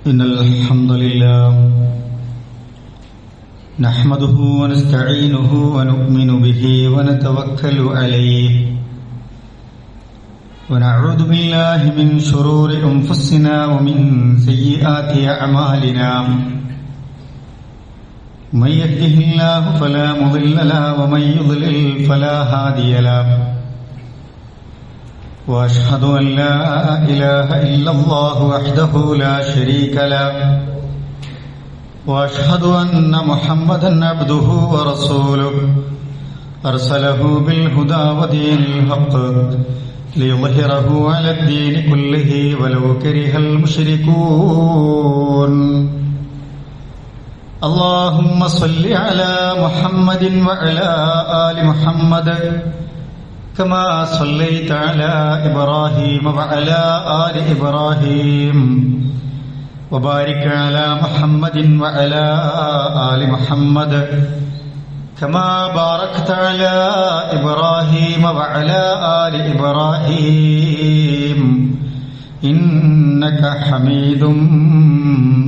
إن الحمد لله نحمده ونستعينه ونؤمن به ونتوكل عليه ونعوذ بالله من شرور أنفسنا ومن سيئات أعمالنا من يهده الله فلا مضل له ومن يضلل فلا هادي له وأشهد أن لا إله إلا الله وحده لا شريك له وأشهد أن محمدا عبده ورسوله أرسله بالهدى ودين الحق ليظهره على الدين كله ولو كره المشركون اللهم صل على محمد وعلى آل محمد كما صليت على إبراهيم وعلى آل إبراهيم وبارك على محمد وعلى آل محمد كما باركت على إبراهيم وعلى آل إبراهيم إنك حميد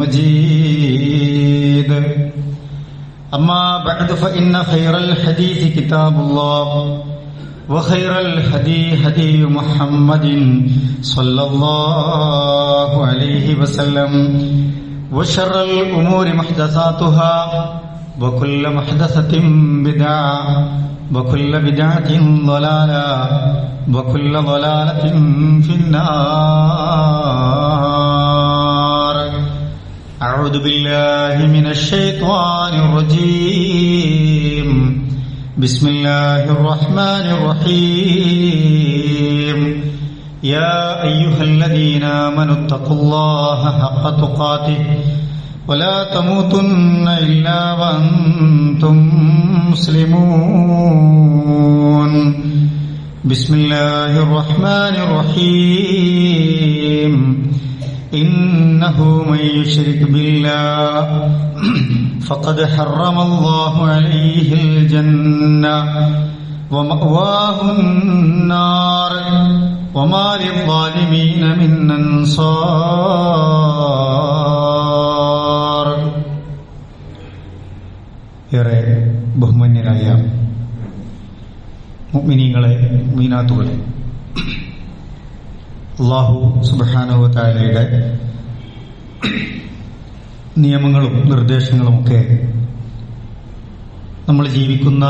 مجيد أما بعد فإن خير الحديث كتاب الله وخير الهدي هدي محمد صلى الله عليه وسلم وشر الأمور محدثاتها وكل محدثة بدعة وكل بدعة ضلالة وكل ضلالة في النار أعوذ بالله من الشيطان الرجيم بسم الله الرحمن الرحيم يا أيها الذين آمنوا اتقوا الله حق تقاته ولا تموتن إلا وأنتم مسلمون بسم الله الرحمن الرحيم إنه من يشرك بالله فقد حرم الله عليه الجنة ومأواه النار وما للظالمين من أنصار. ഏറെ ബഹുമാന്യരായ മുഅ്മിനീങ്ങളെ മുഅ്മിനാത്തുകളെ, അല്ലാഹു സുബ്ഹാനഹു വ തആലയുടെ നിയമങ്ങളും നിർദ്ദേശങ്ങളുമൊക്കെ നമ്മൾ ജീവിക്കുന്ന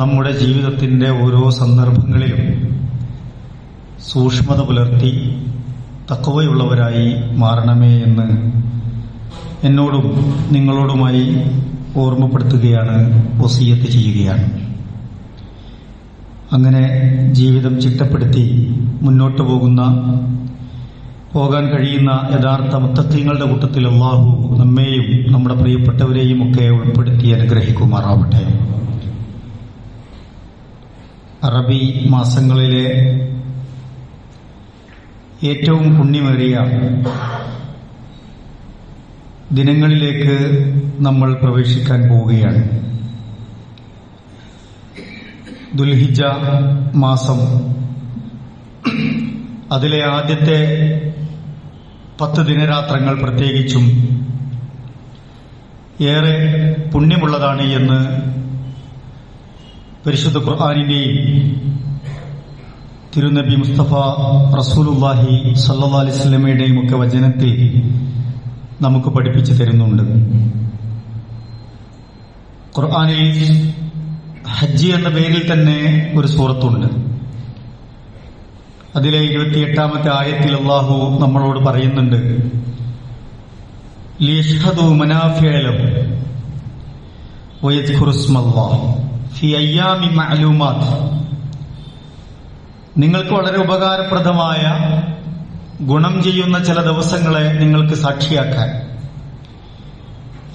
നമ്മുടെ ജീവിതത്തിൻ്റെ ഓരോ സന്ദർഭങ്ങളിലും സൂക്ഷ്മത പുലർത്തി തഖ്വയുള്ളവരായി മാറണമേ എന്ന് എന്നോടും നിങ്ങളോടുമായി ഓർമ്മപ്പെടുത്തുകയാണ്, വസിയത്ത് ചെയ്യുകയാണ്. അങ്ങനെ ജീവിതം ചിട്ടപ്പെടുത്തി മുന്നോട്ട് പോകാൻ കഴിയുന്ന യഥാർത്ഥ മുത്തഖീങ്ങളുടെ കൂട്ടത്തിൽ അല്ലാഹു നമ്മെയും നമ്മുടെ പ്രിയപ്പെട്ടവരെയും ഒക്കെ ഉൾപ്പെടുത്തി അനുഗ്രഹിക്കുമാറാവട്ടെ. അറബി മാസങ്ങളിലെ ഏറ്റവും പുണ്യമേറിയ ദിനങ്ങളിലേക്ക് നമ്മൾ പ്രവേശിക്കാൻ പോവുകയാണ്. ദുൽഹിജ്ജ മാസം, അതിലെ ആദ്യത്തെ 10 ദിനരാത്രങ്ങൾ പ്രത്യേകിച്ചും ഏറെ പുണ്യമുള്ളതാണ് എന്ന് പരിശുദ്ധ ഖുർആനിന്റെയും തിരുനബി മുസ്തഫ റസൂലുള്ളാഹി സ്വല്ലല്ലാഹു അലൈഹി വസല്ലമയുടെയും ഒക്കെ വചനത്തിൽ നമുക്ക് പഠിപ്പിച്ചു തരുന്നുണ്ട്. ഖുർആനിൽ ഹജ്ജ് എന്ന പേരിൽ തന്നെ ഒരു സൂറത്തുണ്ട്. അതിലെ 28ാമത്തെ ആയത്തിൽ അല്ലാഹു നമ്മളോട് പറയുന്നുണ്ട്, ലിയശ്ഹദൂ മനാഫിഅ ലഹും വയദ്കുറു ഇസ്മല്ലാഹി ഫീ അയ്യാമിൻ മഅലൂമാത്ത്. നിങ്ങൾക്ക് വളരെ ഉപകാരപ്രദമായ ഗുണം ചെയ്യുന്ന ചില ദിവസങ്ങളെ നിങ്ങൾക്ക് സാക്ഷിയാക്കാൻ,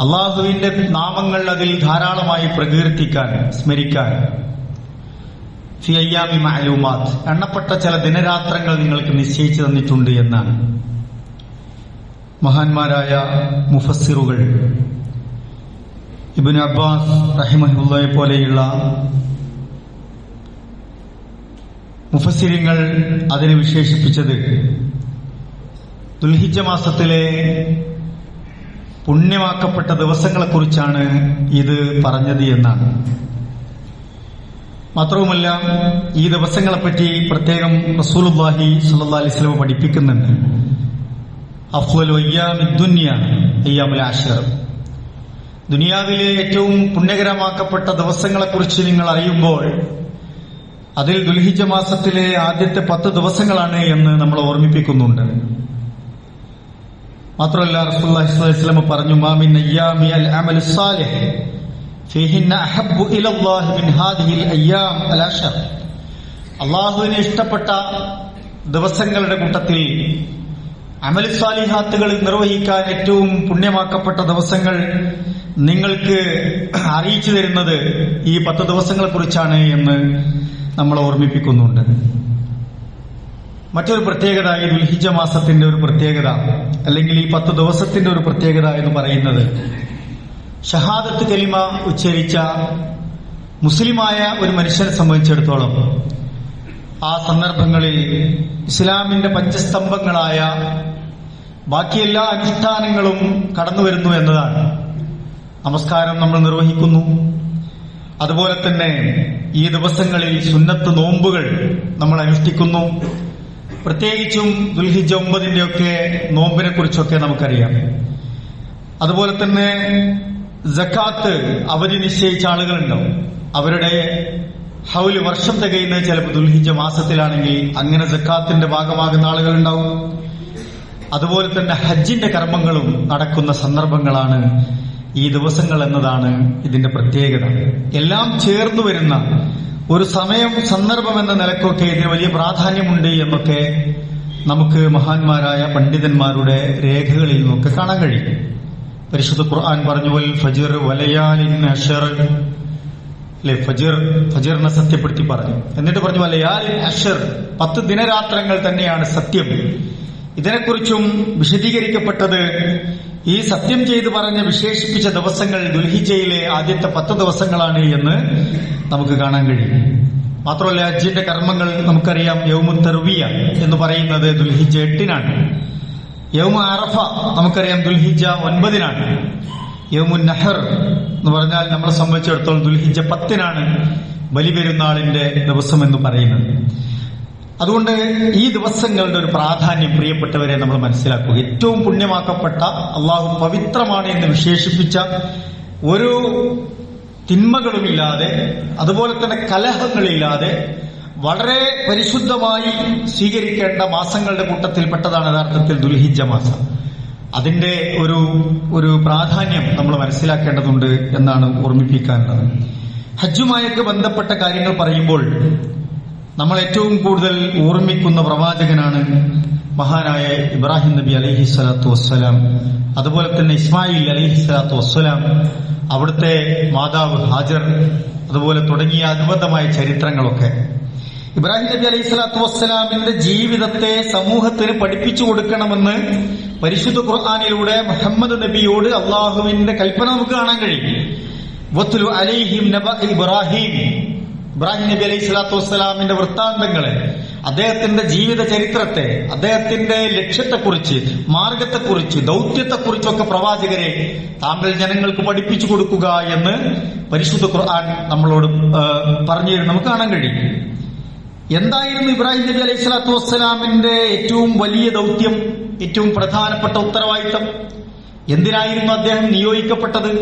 അള്ളാഹുവിന്റെ നാമങ്ങൾ അതിൽ ധാരാളമായി പ്രകീർത്തിക്കാൻ, സ്മരിക്കാൻ. ഫി അയ്യാമി മഅലൂമാത്ത്, എണ്ണപ്പെട്ട ചില ദിനരാത്രങ്ങൾ നിങ്ങൾക്ക് നിശ്ചയിച്ചു തന്നിട്ടുണ്ട് എന്നാണ്. മഹാന്മാരായ മുഫസ്സിറുകൾ ഇബ്നു അബ്ബാസ് റഹിമഹുല്ലാഹയെ പോലെയുള്ള മുഫസ്സിരിങ്ങൾ അതിനെ വിശേഷിപ്പിച്ചത് ദുൽഹിജ്ജ മാസത്തിലെ പുണ്യമാക്കപ്പെട്ട ദിവസങ്ങളെക്കുറിച്ചാണ് ഇത് പറഞ്ഞത് എന്നാണ്. മാത്രവുമല്ല, ഈ ദിവസങ്ങളെപ്പറ്റി പ്രത്യേകം റസൂലുള്ളാഹി സ്വല്ലല്ലാഹി അലൈഹി വസല്ലം പഠിപ്പിക്കുന്നുണ്ട്. അഫ്ളലു അയ്യാമിദ് ദുനിയ അയ്യാമുൽ അശ്ർ. ദുനിയാവിലെ ഏറ്റവും പുണ്യകരമാക്കപ്പെട്ട ദിവസങ്ങളെക്കുറിച്ച് നിങ്ങൾ അറിയുമ്പോൾ അതിൽ ദുൽഹിജ്ജ മാസത്തിലെ ആദ്യത്തെ 10 ദിവസങ്ങളാണ് എന്ന് നമ്മൾ ഓർമ്മിപ്പിക്കുന്നുണ്ട്. മാത്രമല്ല, റസൂലുള്ളാഹി സ്വല്ലല്ലാഹി അലൈഹി വസല്ലം പറഞ്ഞു, മാ മിൻ അയ്യാമി അൽ അമലു സ്സാലിഹ് ഫീഹിന്ന അഹബ്ബു ഇലല്ലാഹി മിൻ ഹാദിഹിൽ അയ്യാം അൽ അശ്ർ. അല്ലാഹുവിന് ഇഷ്ടപ്പെട്ട ദിവസങ്ങളുടെ കൂട്ടത്തിൽ അമൽ സ്വാലിഹാത്തുകൾ നിർവഹിക്കാൻ ഏറ്റവും പുണ്യമാക്കപ്പെട്ട ദിവസങ്ങൾ നിങ്ങൾക്ക് അറിയിച്ചു തരുന്നത് ഈ 10 ദിവസങ്ങളെ കുറിച്ചാണ് എന്ന് നമ്മൾ ഓർമ്മിപ്പിക്കുന്നുണ്ട്. മറ്റൊരു പ്രത്യേകത, ഈ ദുൽഹിജ്ജ മാസത്തിന്റെ ഒരു പ്രത്യേകത, അല്ലെങ്കിൽ ഈ 10 ദിവസത്തിന്റെ ഒരു പ്രത്യേകത എന്ന് പറയുന്നത്, ഷഹാദത്ത് കലിമ ഉച്ചരിച്ച മുസ്ലിമായ ഒരു മനുഷ്യനെ സംബന്ധിച്ചിടത്തോളം ആ സന്ദർഭങ്ങളിൽ ഇസ്ലാമിന്റെ പഞ്ചസ്തംഭങ്ങളായ ബാക്കി എല്ലാ അനുഷ്ഠാനങ്ങളും കടന്നുവരുന്നു എന്നതാണ്. നമസ്കാരം നമ്മൾ നിർവഹിക്കുന്നു. അതുപോലെ തന്നെ ഈ ദിവസങ്ങളിൽ സുന്നത്ത് നോമ്പുകൾ നമ്മൾ അനുഷ്ഠിക്കുന്നു. പ്രത്യേകിച്ചും ദുൽഹിജ്ജ 9-ന്റെയൊക്കെ നോമ്പിനെ കുറിച്ചൊക്കെ നമുക്കറിയാം. അതുപോലെ തന്നെ സക്കാത്ത് അവധി നിശ്ചയിച്ച ആളുകളുണ്ടാവും. അവരുടെ ഹൗല് വർഷം തികയുന്നത് ചിലപ്പോൾ ദുൽഹിജ്ജ മാസത്തിലാണെങ്കിൽ അങ്ങനെ സക്കാത്തിന്റെ ഭാഗമാകുന്ന ആളുകളുണ്ടാവും. അതുപോലെ തന്നെ ഹജ്ജിന്റെ കർമ്മങ്ങളും നടക്കുന്ന സന്ദർഭങ്ങളാണ് ഈ ദിവസങ്ങൾ എന്നതാണ് ഇതിന്റെ പ്രത്യേകത. എല്ലാം ചേർന്നു വരുന്ന ഒരു സമയം, സന്ദർഭം എന്ന നിലക്കൊക്കെ ഇതിന് വലിയ പ്രാധാന്യമുണ്ട് എന്നൊക്കെ നമുക്ക് മഹാന്മാരായ പണ്ഡിതന്മാരുടെ രേഖകളിൽ നിന്നൊക്കെ കാണാൻ കഴിയും. പരിശുദ്ധ ഖുർആൻ പറഞ്ഞു, വൽ ഫജ്ർ വലയാലിൻ അശ്ർ. ഫജ്റിനെ സത്യപ്പെടുത്തി പറഞ്ഞു. എന്നിട്ട് പറഞ്ഞു വലയാലിൻ അശ്ർ, 10 ദിനരാത്രങ്ങൾ തന്നെയാണ് സത്യം. ഇതിനെക്കുറിച്ചും വിശദീകരിക്കപ്പെട്ടത് ഈ സത്യം ചെയ്ത് പറഞ്ഞ് വിശേഷിപ്പിച്ച ദിവസങ്ങൾ ദുൽഹിജ്ജയിലെ ആദ്യത്തെ 10 ദിവസങ്ങളാണ് എന്ന് നമുക്ക് കാണാൻ കഴിയും. മാത്രമല്ല, ഹജ്ജിന്റെ കർമ്മങ്ങൾ നമുക്കറിയാം. യൗമു തർവിയ എന്ന് പറയുന്നത് ദുൽഹിജ്ജ 8-നാണ്. യൗമ അറഫ നമുക്കറിയാം ദുൽഹിജ്ജ 9-നാണ്. യൗമുൻ നഹർ എന്ന് പറഞ്ഞാൽ നമ്മളെ സംബന്ധിച്ചിടത്തോളം ദുൽഹിജ്ജ 10-നാണ് ബലിപെരുന്നാളിന്റെ ദിവസം എന്ന് പറയുന്നത്. അതുകൊണ്ട് ഈ ദിവസങ്ങളുടെ ഒരു പ്രാധാന്യം പ്രിയപ്പെട്ടവരെ നമ്മൾ മനസ്സിലാക്കുക. ഏറ്റവും പുണ്യമാക്കപ്പെട്ട, അള്ളാഹു പവിത്രമാണ് എന്ന് വിശേഷിപ്പിച്ച, ഒരു തിന്മകളുമില്ലാതെ അതുപോലെ തന്നെ കലഹങ്ങളില്ലാതെ വളരെ പരിശുദ്ധമായി സ്വീകരിക്കേണ്ട മാസങ്ങളുടെ കൂട്ടത്തിൽപ്പെട്ടതാണ് യഥാർത്ഥത്തിൽ ദുൽഹിജ്ജ മാസം. അതിന്റെ ഒരു പ്രാധാന്യം നമ്മൾ മനസ്സിലാക്കേണ്ടതുണ്ട് എന്നാണ് ഓർമ്മിപ്പിക്കാനുള്ളത്. ഹജ്ജുമായൊക്കെ ബന്ധപ്പെട്ട കാര്യങ്ങൾ പറയുമ്പോൾ നമ്മൾ ഏറ്റവും കൂടുതൽ ഓർമ്മിക്കുന്ന പ്രവാചകനാണ് മഹാനായ ഇബ്രാഹിം നബി അലൈഹി സ്വലാത്തു വസ്സലാം. അതുപോലെ തന്നെ ഇസ്മായിൽ അലൈഹി സ്വലാത്തു വസ്സലാം, അവിടുത്തെ മാതാവ് ഹാജർ, അതുപോലെ തുടങ്ങിയ അനുബന്ധമായ ചരിത്രങ്ങളൊക്കെ. ഇബ്രാഹിം നബി അലൈഹി സ്വലാത്തു വസ്സലാമിന്റെ ജീവിതത്തെ സമൂഹത്തിന് പഠിപ്പിച്ചു കൊടുക്കണമെന്ന് പരിശുദ്ധ ഖുർആനിലൂടെ മുഹമ്മദ് നബിയോട് അള്ളാഹുവിന്റെ കൽപ്പന നമുക്ക് കാണാൻ കഴിയും. വത്ലു അലൈഹിം നബഅ ഇബ്രാഹിം. ഇബ്രാഹിം നബി അലൈഹി സ്വലാത്തു വസ്സലാമിന്റെ വൃത്താന്തങ്ങളെ, അദ്ദേഹത്തിന്റെ ജീവിത ചരിത്രത്തെ, അദ്ദേഹത്തിന്റെ ലക്ഷ്യത്തെക്കുറിച്ച്, മാർഗത്തെക്കുറിച്ച്, ദൗത്യത്തെക്കുറിച്ചൊക്കെ പ്രവാചകരെ താങ്കൾ ജനങ്ങൾക്ക് പഠിപ്പിച്ചു കൊടുക്കുക എന്ന് പരിശുദ്ധ ഖുർആൻ നമ്മളോട് പറഞ്ഞു തരും, നമുക്ക് കാണാൻ കഴിയും. എന്തായിരുന്നു ഇബ്രാഹിം നബി അലൈഹി സ്വലാത്തു വസ്സലാമിന്റെ ഏറ്റവും വലിയ ദൗത്യം, ഏറ്റവും പ്രധാനപ്പെട്ട ഉത്തരവാദിത്തം? എന്തിനായിരുന്നു അദ്ദേഹം നിയോഗിക്കപ്പെട്ടത്?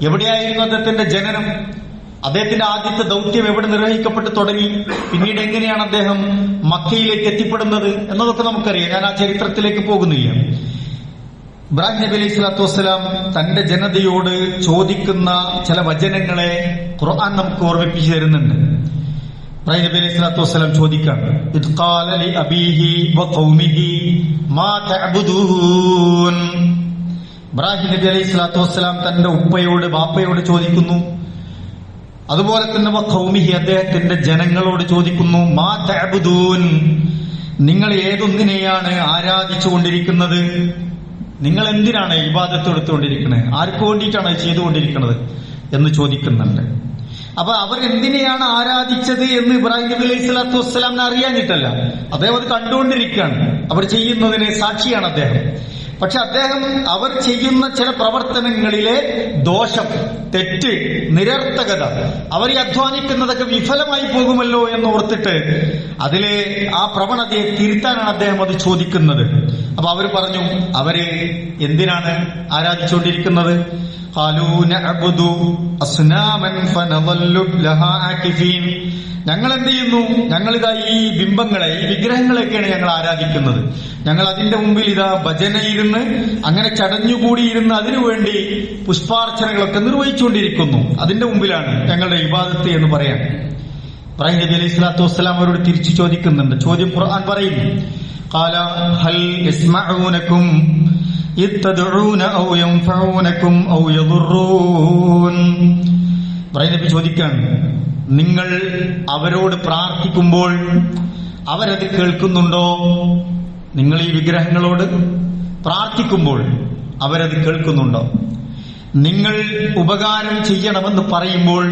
എവിടെയായിരുന്നു അദ്ദേഹത്തിന്റെ ജനനം? അദ്ദേഹത്തിന്റെ ആദ്യത്തെ ദൗത്യം എവിടെ നിർവഹിക്കപ്പെട്ട് തുടങ്ങി? പിന്നീട് എങ്ങനെയാണ് അദ്ദേഹം മക്കയിലേക്ക് എത്തിപ്പെടുന്നത് എന്നതൊക്കെ നമുക്കറിയാം. ഞാൻ ആ ചരിത്രത്തിലേക്ക് പോകുന്നില്ല. ഇബ്രാഹിം നബി അലൈഹി സ്വലാത്തു വസ്സലാം തന്റെ ജനതയോട് ചോദിക്കുന്ന ചില വചനങ്ങളെ ഖുർആൻ നമുക്ക് ഓർമ്മിപ്പിച്ചു തരുന്നുണ്ട്. ഇബ്രാഹിം നബി അലൈഹി സ്വലാത്തു വസ്സലാം ചോദിക്കാണ്, ഇദ് ഖാല ലി അബീഹി വഖൗമിഹി മാ തഅബുദൂൻ. ഇബ്രാഹിം നബി അലൈഹി സ്വലാത്തു വസ്സലാം തന്റെ ഉപ്പയോട്, ബാപ്പയോട് ചോദിക്കുന്നു. അതുപോലെ തന്നെ വഖൗമിഹി, അദ്ദേഹത്തിന്റെ ജനങ്ങളോട് ചോദിക്കുന്നു, മാ തഅബുദൂൻ, നിങ്ങൾ ഏതൊന്നിനെയാണ് ആരാധിച്ചുകൊണ്ടിരിക്കുന്നത്? നിങ്ങൾ എന്തിനാണ് ഇബാദത്ത് എടുത്തുകൊണ്ടിരിക്കുന്നത്? ആർക്ക് വേണ്ടിയിട്ടാണ് ചെയ്തുകൊണ്ടിരിക്കുന്നത് എന്ന് ചോദിക്കുന്നുണ്ട്. അപ്പൊ അവരെന്തിനെയാണ് ആരാധിച്ചത് എന്ന് ഇബ്രാഹിം നബി അലൈഹി സ്വലാത്തു വസ്സലാമിനെ അറിയാഞ്ഞിട്ടല്ല, അദ്ദേഹം അത് കണ്ടുകൊണ്ടിരിക്കുകയാണ്. അവർ ചെയ്യുന്നതിന് സാക്ഷിയാണ് അദ്ദേഹം. പക്ഷെ അദ്ദേഹം അവർ ചെയ്യുന്ന ചില പ്രവർത്തനങ്ങളിലെ ദോഷം, തെറ്റ്, നിരർത്ഥകത, അവർ ഈ അധ്വാനിക്കുന്നതൊക്കെ വിഫലമായി പോകുമല്ലോ എന്ന് ഓർത്തിട്ട് അതിലെ ആ പ്രവണതയെ തിരുത്താനാണ് അദ്ദേഹം അത് ചോദിക്കുന്നത്. അപ്പൊ അവർ പറഞ്ഞു, അവര് എന്തിനാണ് ആരാധിച്ചുകൊണ്ടിരിക്കുന്നത്? ഞങ്ങൾ എന്ത് ചെയ്യുന്നു? ഞങ്ങളിതാ ഈ ബിംബങ്ങളെ, ഈ വിഗ്രഹങ്ങളെയൊക്കെയാണ് ഞങ്ങൾ ആരാധിക്കുന്നത്. ഞങ്ങൾ അതിന്റെ മുമ്പിൽ ഇതാ ഭജനയിരുന്ന്, അങ്ങനെ ചടഞ്ഞുകൂടിയിരുന്ന് അതിനുവേണ്ടി പുഷ്പാർച്ചനകളൊക്കെ നിർവഹിച്ചുകൊണ്ടിരിക്കുന്നു. അതിന്റെ മുമ്പിലാണ് ഞങ്ങളുടെ ഇബാദത്ത് എന്ന് പറയാൻ. ഇബ്രാഹിം നബി അലൈഹി സ്വലാത്തു വസ്സലാം അവരോട് തിരിച്ചു ചോദിക്കുന്നുണ്ട്. ചോദ്യം ഖുർആൻ പറയുന്നു, ഖാല ഹൽ യസ്മഊനകും ഇത്തദഊന ഔ യൻഫഊനകും ഔ യദുറൂൻ. ഇബ്രാഹിം നബി ചോദിക്കാണ്, നിങ്ങൾ അവരോട് പ്രാർത്ഥിക്കുമ്പോൾ അവരത് കേൾക്കുന്നുണ്ടോ? നിങ്ങൾ ഈ വിഗ്രഹങ്ങളോട് പ്രാർത്ഥിക്കുമ്പോൾ അവരത് കേൾക്കുന്നുണ്ടോ? നിങ്ങൾ ഉപകാരം ചെയ്യണമെന്ന് പറയുമ്പോൾ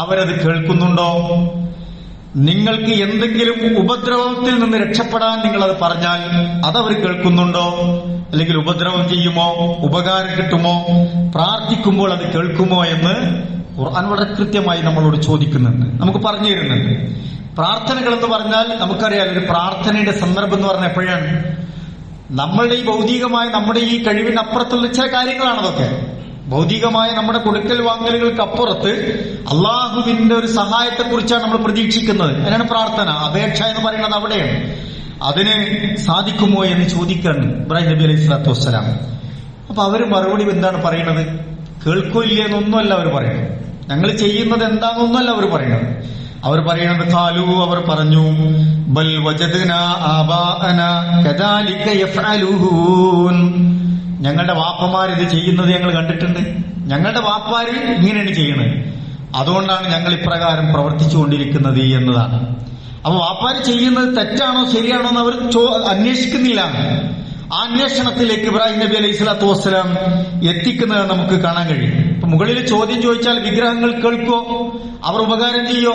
അവരത് കേൾക്കുന്നുണ്ടോ? നിങ്ങൾക്ക് എന്തെങ്കിലും ഉപദ്രവത്തിൽ നിന്ന് രക്ഷപ്പെടാൻ നിങ്ങളത് പറഞ്ഞാൽ അതവർ കേൾക്കുന്നുണ്ടോ? അല്ലെങ്കിൽ ഉപദ്രവം ചെയ്യുമോ, ഉപകാരം കിട്ടുമോ, പ്രാർത്ഥിക്കുമ്പോൾ അത് കേൾക്കുമോ എന്ന് ഖുർആൻ വളരെ കൃത്യമായി നമ്മളോട് ചോദിക്കുന്നുണ്ട്, നമുക്ക് പറഞ്ഞു തരുന്നുണ്ട്. പ്രാർത്ഥനകൾ എന്ന് പറഞ്ഞാൽ നമുക്കറിയാം, ഒരു പ്രാർത്ഥനയുടെ സന്ദർഭം എന്ന് പറഞ്ഞാൽ എപ്പോഴാണ്? നമ്മളുടെ ഈ ഭൗതികമായ, നമ്മുടെ ഈ കഴിവിനപ്പുറത്തുള്ള ചില കാര്യങ്ങളാണ് അതൊക്കെ. ഭൗതികമായ നമ്മുടെ കൊടുക്കൽ വാങ്ങലുകൾക്കപ്പുറത്ത് അള്ളാഹുവിന്റെ ഒരു സഹായത്തെക്കുറിച്ചാണ് നമ്മൾ പ്രതീക്ഷിക്കുന്നത്. അതിനാണ് പ്രാർത്ഥന. അപേക്ഷ എന്ന് പറയുന്നത് അവിടെയാണ്. അതിന് സാധിക്കുമോ എന്ന് ചോദിക്കാണ് ഇബ്രാഹിം നബി അലൈഹി സ്വലാത്തു വസ്സലാം. അപ്പൊ അവര് മറുപടി എന്താണ് പറയുന്നത്? കേൾക്കൂല്ല എന്നൊന്നുമല്ല അവർ പറയുന്നത്, ഞങ്ങൾ ചെയ്യുന്നത് എന്താണെന്നൊന്നുമല്ല അവർ പറയുന്നത്. അവർ പറയുന്നത് ഖാലു, അവർ പറഞ്ഞു, ബൽ വജദ്നാ ആബാഅനാ കദാലിക യഫ്അലൂൻ. ഞങ്ങളുടെ വാപ്പമാർ ഇത് ചെയ്യുന്നത് ഞങ്ങൾ കണ്ടിട്ടുണ്ട്, ഞങ്ങളുടെ വാപ്പാര് ഇങ്ങനെയാണ് ചെയ്യുന്നത്, അതുകൊണ്ടാണ് ഞങ്ങൾ ഇപ്രകാരം പ്രവർത്തിച്ചുകൊണ്ടിരിക്കുന്നത് എന്നതാണ്. അപ്പൊ വാപ്പാര് ചെയ്യുന്നത് തെറ്റാണോ ശരിയാണോ എന്ന് അവർ അന്വേഷിക്കുന്നില്ല. ആ അന്വേഷണത്തിലേക്ക് ഇബ്രാഹിം നബി അലൈഹി സ്വലാത്തു വസ്സലാം എത്തിക്കുന്നത് നമുക്ക് കാണാൻ കഴിയും. ഇപ്പൊ മുകളിൽ ചോദ്യം ചോദിച്ചാൽ വിഗ്രഹങ്ങൾ കേൾക്കോ, അവർ ഉപകാരം ചെയ്യോ,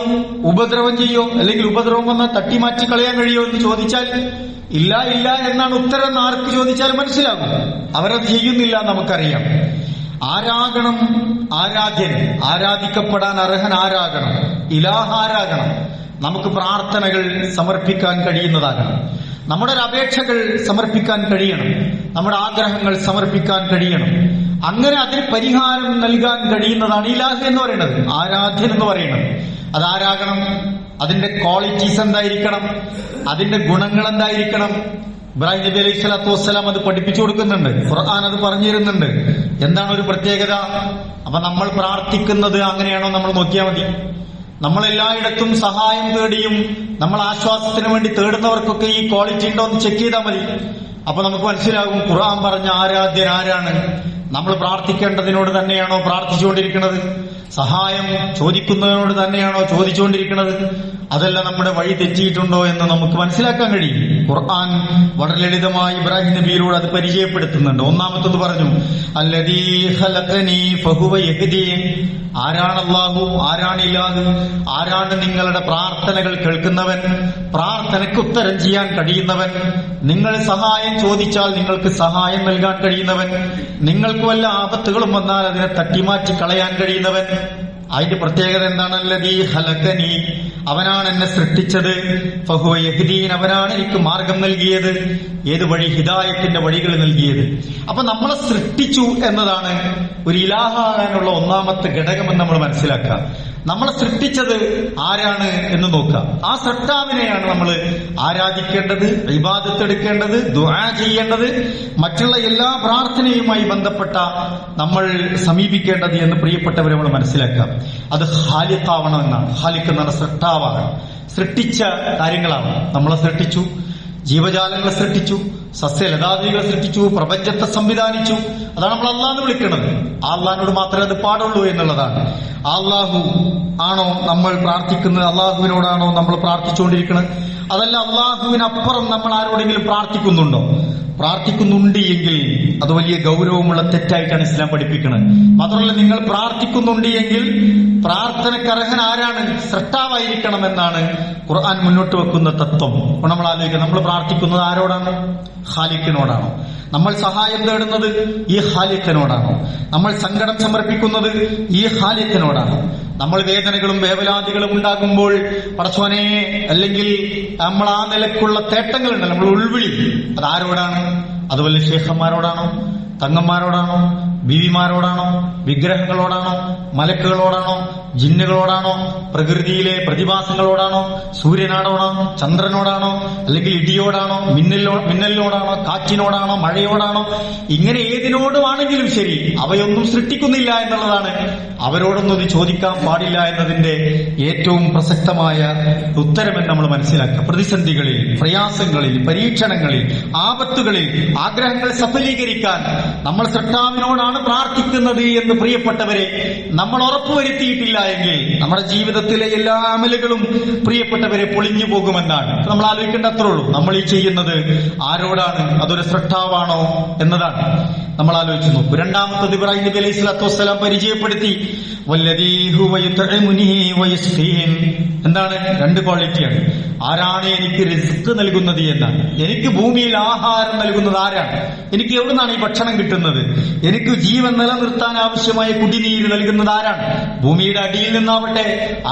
ഉപദ്രവം ചെയ്യോ, അല്ലെങ്കിൽ ഉപദ്രവം വന്നാൽ തട്ടിമാറ്റി കളയാൻ കഴിയോ എന്ന് ചോദിച്ചാൽ ഇല്ല ഇല്ല എന്നാണ് ഉത്തരം. ആർക്ക് ചോദിച്ചാൽ മനസ്സിലാകും, അവരത് ചെയ്യുന്നില്ല നമുക്കറിയാം. ആരാകണം ആരാധ്യൻ? ആരാധിക്കപ്പെടാൻ അർഹൻ ആരാകണം? ഇലാഹാരാകണം. നമുക്ക് പ്രാർത്ഥനകൾ സമർപ്പിക്കാൻ കഴിയുന്നതാകണം, നമ്മുടെ ഒരു അപേക്ഷകൾ സമർപ്പിക്കാൻ കഴിയണം, നമ്മുടെ ആഗ്രഹങ്ങൾ സമർപ്പിക്കാൻ കഴിയണം. അങ്ങനെ അതിന് പരിഹാരം നൽകാൻ കഴിയുന്നതാണ് ഇലാഹ് എന്ന് പറയുന്നത്, ആരാധ്യൻ എന്ന് പറയുന്നത്. അതാരാകണം? അതിന്റെ ക്വാളിറ്റീസ് എന്തായിരിക്കണം? അതിന്റെ ഗുണങ്ങൾ എന്തായിരിക്കണം? ഇബ്രാഹിം നബി അലൈഹി സ്വലാത്തു വസ്സലാം അത് പഠിപ്പിച്ചു കൊടുക്കുന്നുണ്ട്, ഖുർആൻ അത് പറഞ്ഞു തരുന്നുണ്ട്. എന്താണ് ഒരു പ്രത്യേകത? അപ്പൊ നമ്മൾ പ്രാർത്ഥിക്കുന്നത് അങ്ങനെയാണോ നമ്മൾ നോക്കിയാൽ മതി. നമ്മൾ എല്ലായിടത്തും സഹായം തേടിയും നമ്മൾ ആശ്വാസത്തിന് വേണ്ടി തേടുന്നവർക്കൊക്കെ ഈ ക്വാളിറ്റി ഉണ്ടോ എന്ന് ചെക്ക് ചെയ്താൽ മതി. അപ്പൊ നമുക്ക് മനസ്സിലാകും ഖുർആൻ പറഞ്ഞ ആരാധ്യൻ ആരാണ്. നമ്മൾ പ്രാർത്ഥിക്കേണ്ടതിനോട് തന്നെയാണോ പ്രാർത്ഥിച്ചുകൊണ്ടിരിക്കുന്നത്? സഹായം ചോദിക്കുന്നതിനോട് തന്നെയാണോ ചോദിച്ചുകൊണ്ടിരിക്കുന്നത്? അതല്ല നമ്മുടെ വഴി തെറ്റിയിട്ടുണ്ടോ എന്ന് നമുക്ക് മനസ്സിലാക്കാൻ കഴിയും. ഖുർആൻ വളരെ ലളിതമായി ഇബ്രാഹിം നബിയിലൂടെ അത് പരിചയപ്പെടുത്തുന്നുണ്ട്. ഒന്നാമത്തത് പറഞ്ഞു, അല്ലദീ ഖലഖനീ ഫഹുവ യഹ്ദീൻ. ആരാണ് അല്ലാഹു? ആരാണ് ഇലാഹ്? ആരാണ് നിങ്ങളുടെ പ്രാർത്ഥനകൾ കേൾക്കുന്നവൻ, പ്രാർത്ഥനയ്ക്ക് ഉത്തരം ചെയ്യാൻ കഴിയുന്നവൻ, നിങ്ങൾ സഹായം ചോദിച്ചാൽ നിങ്ങൾക്ക് സഹായം നൽകാൻ കഴിയുന്നവൻ, നിങ്ങൾക്ക് വല്ല ആപത്തുകളും വന്നാൽ അതിനെ തട്ടിമാറ്റി കളയാൻ കഴിയുന്നവൻ. അതിന്റെ പ്രത്യേകത എന്താണ്? അല്ലദീ ഖലഖനീ, അവനാണ് എന്നെ സൃഷ്ടിച്ചത്, ഫഹുവ യഹ്ദീൻ, അവനാണ് എനിക്ക് മാർഗം നൽകിയത്. ഏത് വഴി? ഹിദായത്തിന്റെ വഴികൾ നൽകിയത്. അപ്പൊ നമ്മളെ സൃഷ്ടിച്ചു എന്നതാണ് ഒരു ഇലാഹാകാനുള്ള ഒന്നാമത്തെ ഘടകമെന്ന് നമ്മൾ മനസ്സിലാക്കുക. നമ്മളെ സൃഷ്ടിച്ചത് ആരാണ് എന്ന് നോക്കുക. ആ സൃഷ്ടാവിനെയാണ് നമ്മൾ ആരാധിക്കേണ്ടത്, ഇബാദത്ത് എടുക്കേണ്ടത്, ദുആ ചെയ്യേണ്ടത്, മറ്റുള്ള എല്ലാ പ്രാർത്ഥനയുമായി ബന്ധപ്പെട്ട നമ്മൾ സമീപിക്കേണ്ടത് എന്ന് പ്രിയപ്പെട്ടവരെ നമ്മൾ മനസ്സിലാക്കുക. അത് ഖാലിഖാവണം എന്നാണ്. ഖാലിഖ് എന്നാണ് സൃഷ്ടാവാകണം, സൃഷ്ടിച്ച കാര്യങ്ങളാവണം. നമ്മളെ സൃഷ്ടിച്ചു, ജീവജാലങ്ങളെ സൃഷ്ടിച്ചു, സസ്യലതാദികളെ സൃഷ്ടിച്ചു, പ്രപഞ്ചത്തെ സംവിധാനിച്ചു. അതാണ് നമ്മൾ അള്ളാഹ് വിളിക്കുന്നത്. ആ അള്ളാഹിനോട് മാത്രമേ അത് പാടുള്ളൂ എന്നുള്ളതാണ്. അള്ളാഹു ആണോ നമ്മൾ പ്രാർത്ഥിക്കുന്നത്? അള്ളാഹുവിനോടാണോ നമ്മൾ പ്രാർത്ഥിച്ചുകൊണ്ടിരിക്കുന്നത്? അതല്ല അള്ളാഹുവിനപ്പുറം നമ്മൾ ആരോടെങ്കിലും പ്രാർത്ഥിക്കുന്നുണ്ടോ? പ്രാർത്ഥിക്കുന്നുണ്ട് എങ്കിൽ അത് വലിയ ഗൗരവമുള്ള തെറ്റായിട്ടാണ് ഇസ്ലാം പഠിപ്പിക്കുന്നത്. മാത്രമല്ല, നിങ്ങൾ പ്രാർത്ഥിക്കുന്നുണ്ട് എങ്കിൽ പ്രാർത്ഥനക്കർഹൻ ആരാണ്? സൃഷ്ടാവായിരിക്കണം എന്നാണ് ഖുർആൻ മുന്നോട്ട് വെക്കുന്ന തത്വം. അപ്പോൾ നമ്മൾ ആലോചിക്കുക, നമ്മൾ പ്രാർത്ഥിക്കുന്നത് ആരോടാണ്? ഖാലിഖിനോടാണോ? നമ്മൾ സഹായം തേടുന്നത് ഈ ഖാലിഖിനോടാണോ? നമ്മൾ സങ്കടം സമർപ്പിക്കുന്നത് ഈ ഖാലിഖിനോടാണോ? നമ്മൾ വേദനകളും വേവലാതികളും ഉണ്ടാകുമ്പോൾ പടച്ചോനെ, അല്ലെങ്കിൽ നമ്മൾ ആ നിലക്കുള്ള തേട്ടങ്ങളുണ്ടല്ലോ, നമ്മൾ ഉൾവിളി, അതാരോടാണ്? അതുപോലെ ശേഖന്മാരോടാണോ? തങ്ങന്മാരോടാണോ? ബീവിമാരോടാണോ? വിഗ്രഹങ്ങളോടാണോ? മലക്കുകളോടാണോ? ജിന്നുകളോടാണോ? പ്രകൃതിയിലെ പ്രതിഭാസങ്ങളോടാണോ? സൂര്യനോടാണോ? ചന്ദ്രനോടാണോ? അല്ലെങ്കിൽ ഇടിയോടാണോ? മിന്നലിനോടാണോ? കാറ്റിനോടാണോ? മഴയോടാണോ? ഇങ്ങനെ ഏതിനോടുമാണെങ്കിലും ശരി, അവയൊന്നും സൃഷ്ടിക്കുന്നില്ല എന്നുള്ളതാണ് അവരോടൊന്നും ഇത് ചോദിക്കാൻ പാടില്ല എന്നതിന്റെ ഏറ്റവും പ്രസക്തമായ ഉത്തരമെന്ന് നമ്മൾ മനസ്സിലാക്കുക. പ്രതിസന്ധികളിൽ, പ്രയാസങ്ങളിൽ, പരീക്ഷണങ്ങളിൽ, ആപത്തുകളിൽ ആഗ്രഹങ്ങൾ സഫലീകരിക്കാൻ നമ്മൾ സൃഷ്ടാവിനോടാണ് പ്രാർത്ഥിക്കുന്നത് എന്ന് പ്രിയപ്പെട്ടവരെ നമ്മൾ ഉറപ്പുവരുത്തിയിട്ടില്ല എങ്കിൽ നമ്മുടെ ജീവിതത്തിലെ എല്ലാ അമലുകളും പ്രിയപ്പെട്ടവരെ പൊളിഞ്ഞു പോകുമെന്നാണ് നമ്മൾ ആലോചിക്കേണ്ട. അത്രേ ഉള്ളൂ. നമ്മൾ ഈ ചെയ്യുന്നത് ആരോടാണ്? അതൊരു സൃഷ്ടാവാണോ എന്നതാണ് നമ്മൾ ആലോചിച്ചു നോക്കൂ. രണ്ടാമത്തത് ഇബ്രാഹിം നബി അലൈഹി സ്വലാത്തു വസ്സലാം പരിചയപ്പെടുത്തി, വല്ലദീ ഹുവ യുത്ഇമുനി വയസ്ഖീൻ. എന്താണ്? രണ്ട് ക്വാളിറ്റിയാണ്. ആരാണ് എനിക്ക് റിസ്ക് നൽകുന്നത് എന്നാണ്. എനിക്ക് ഭൂമിയിൽ ആഹാരം നൽകുന്നത് ആരാണ്? എനിക്ക് എവിടുന്നാണ് ഈ ഭക്ഷണം കിട്ടുന്നത്? എനിക്ക് ജീവൻ നിലനിർത്താൻ ആവശ്യമായ കുടിനീര് നൽകുന്നത് ആരാണ്? ഭൂമിയുടെ അടിയിൽ നിന്നാവട്ടെ,